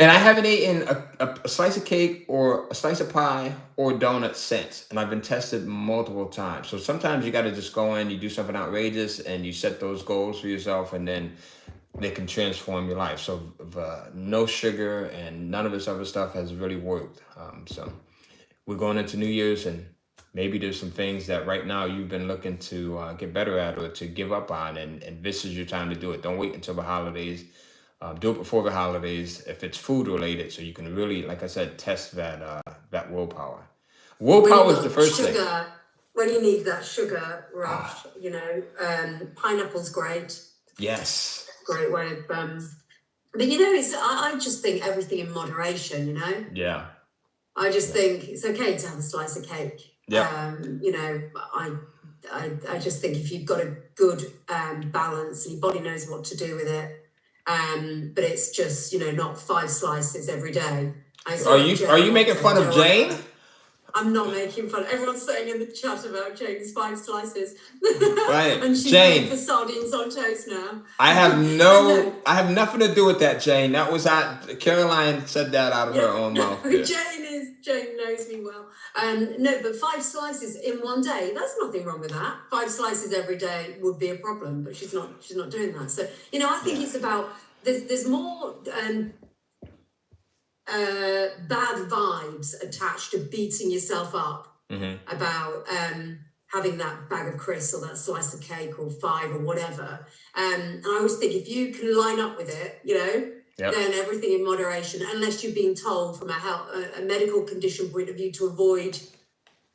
And I haven't eaten a slice of cake or a slice of pie or donut since. And I've been tested multiple times. So sometimes you got to just go in, you do something outrageous, and you set those goals for yourself, and then they can transform your life. So no sugar and none of this other stuff has really worked. So we're going into New Year's, and maybe there's some things that right now you've been looking to get better at or to give up on, and this is your time to do it. Don't wait until the holidays. Do it before the holidays if it's food related, so you can really, like I said, test that willpower. Willpower is the first thing. When you need that sugar rush, pineapple's great. Yes. Great way of, but I just think everything in moderation, Yeah. I just think it's okay to have a slice of cake. Yeah. I just think if you've got a good balance and your body knows what to do with it, but it's just, not 5 slices every day. Are you making fun of Jane? I'm not making fun. Everyone's saying in the chat about Jane's 5 slices. Right. And she's Jane, for sardines on toast now. I have nothing to do with that, Jane. That was Caroline said that out of her own mouth. Jane knows me well. No, but 5 slices in one day, there's nothing wrong with that. 5 slices every day would be a problem, but she's not doing that. So, I think it's about, there's more bad vibes attached to beating yourself up about having that bag of crisps or that slice of cake or 5 or whatever. And I always think if you can line up with it, then everything in moderation, unless you're being told from a medical condition point of view to avoid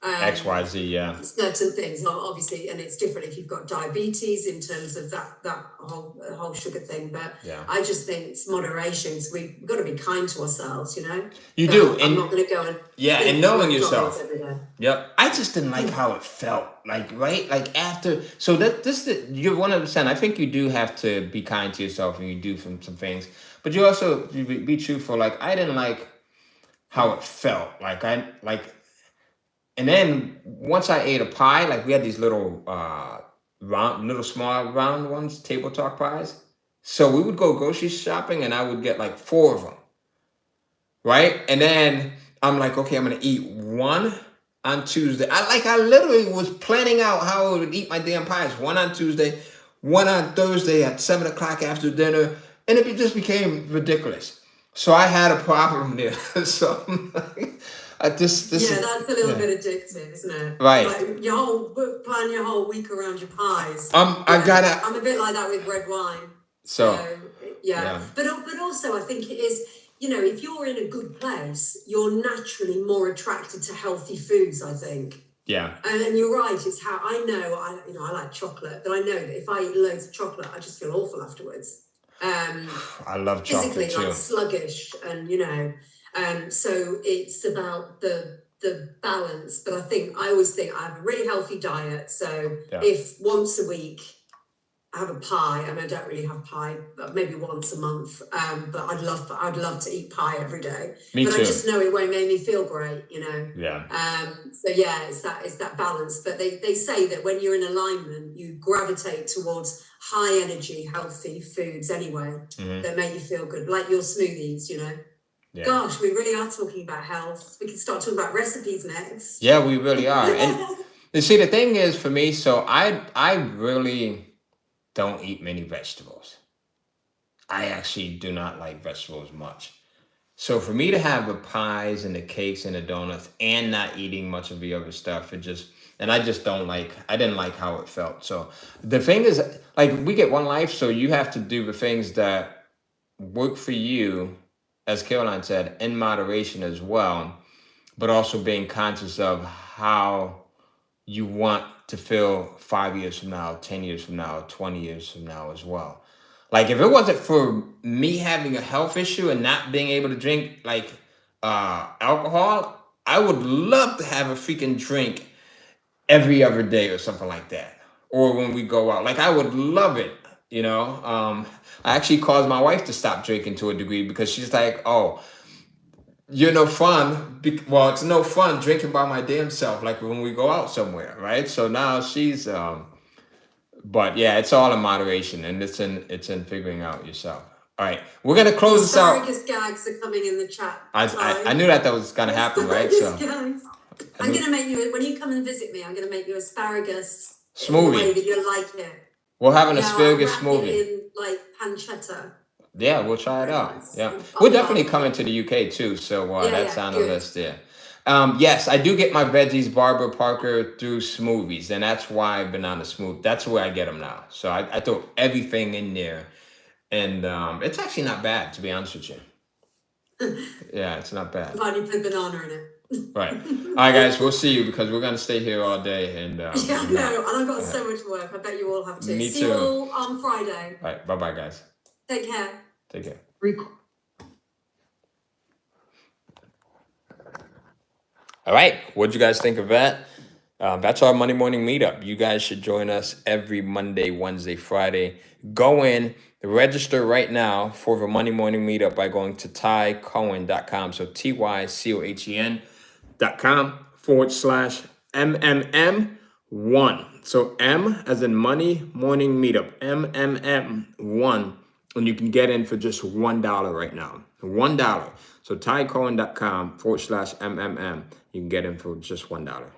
XYZ, certain things, obviously, and it's different if you've got diabetes in terms of that whole sugar thing. But I just think it's moderation. So we've got to be kind to ourselves, You do, I'm not going to go and and knowing yourself. Every day. Yep, I just didn't like how it felt. After, so you're 100%. I think you do have to be kind to yourself, and you do some things, but you also be truthful. Like I didn't like how it felt. And then once I ate a pie, like we had these little small round ones, table talk pies. So we would go grocery shopping, and I would get like 4 of them, right? And then I'm like, okay, I'm gonna eat 1 on Tuesday. I literally was planning out how I would eat my damn pies. 1 on Tuesday, 1 on Thursday at 7 o'clock after dinner, and it just became ridiculous. So I had a problem there. So that's a little bit addictive, isn't it? Right. Like plan your whole week around your pies. I'm a bit like that with red wine. So But also I think it is, if you're in a good place, you're naturally more attracted to healthy foods, I think. Yeah. And you're right, it's how I know I like chocolate, but I know that if I eat loads of chocolate, I just feel awful afterwards. I love chocolate physically, too. like sluggish, and so it's about the balance. But I always think I have a really healthy diet. So if once a week I have a pie, and I don't really have pie, but maybe once a month. But I'd love to eat pie every day. Me too. I just know it won't make me feel great, Yeah. So it's that balance. But they say that when you're in alignment, you gravitate towards high energy, healthy foods anyway that make you feel good, like your smoothies, Yeah. Gosh, we really are talking about health. We can start talking about recipes next. Yeah, we really are. And you see, the thing is for me, so I really don't eat many vegetables. I actually do not like vegetables much. So for me to have the pies and the cakes and the donuts and not eating much of the other stuff, and I just don't like, I didn't like how it felt. So the thing is, like, we get one life, so you have to do the things that work for you, as Caroline said, in moderation as well, but also being conscious of how you want to feel 5 years from now, 10 years from now, 20 years from now as well. Like, if it wasn't for me having a health issue and not being able to drink like alcohol, I would love to have a freaking drink every other day or something like that. Or when we go out, like, I would love it, you know. I actually caused my wife to stop drinking to a degree because she's like, oh, you're no fun. Well, it's no fun drinking by my damn self, like when we go out somewhere, right? So now she's but yeah, it's all in moderation, and it's in figuring out yourself. All right, we're gonna close this out. Asparagus gags are coming in the chat. I knew that was gonna happen, right? So Gags. I'm gonna make you, when you come and visit me, I'm gonna make you asparagus in smoothie. the way that you like it. We'll have an Yeah, asparagus I'll wrap smoothie. it in like pancetta. Yeah, we'll try it out. Nice. Yeah, And we're butter. definitely coming to the UK too, so that's on the good. list there. Yes, I do get my veggies, Barbara Parker, through smoothies, and that's why banana smoothie. That's where I get them now. So I throw everything in there, and it's actually not bad, to be honest with you. Yeah, it's not bad. Provided you put banana in it. Right. All right, guys, we'll see you because we're gonna stay here all day. And Yeah, I know, and I've got so much work. I bet you all have to. Me See too. you all on Friday. All right, bye, guys. Take care. Take care. All right, what'd you guys think of that? That's our Monday morning meetup. You guys should join us every Monday, Wednesday, Friday. Go in, register right now for the Monday morning meetup by going to tycohen.com. So tycohen.com/MMM1. So M as in money morning meetup, MMM1. And you can get in for just $1 right now. $1. So tycohen.com/MMM. You can get in for just $1.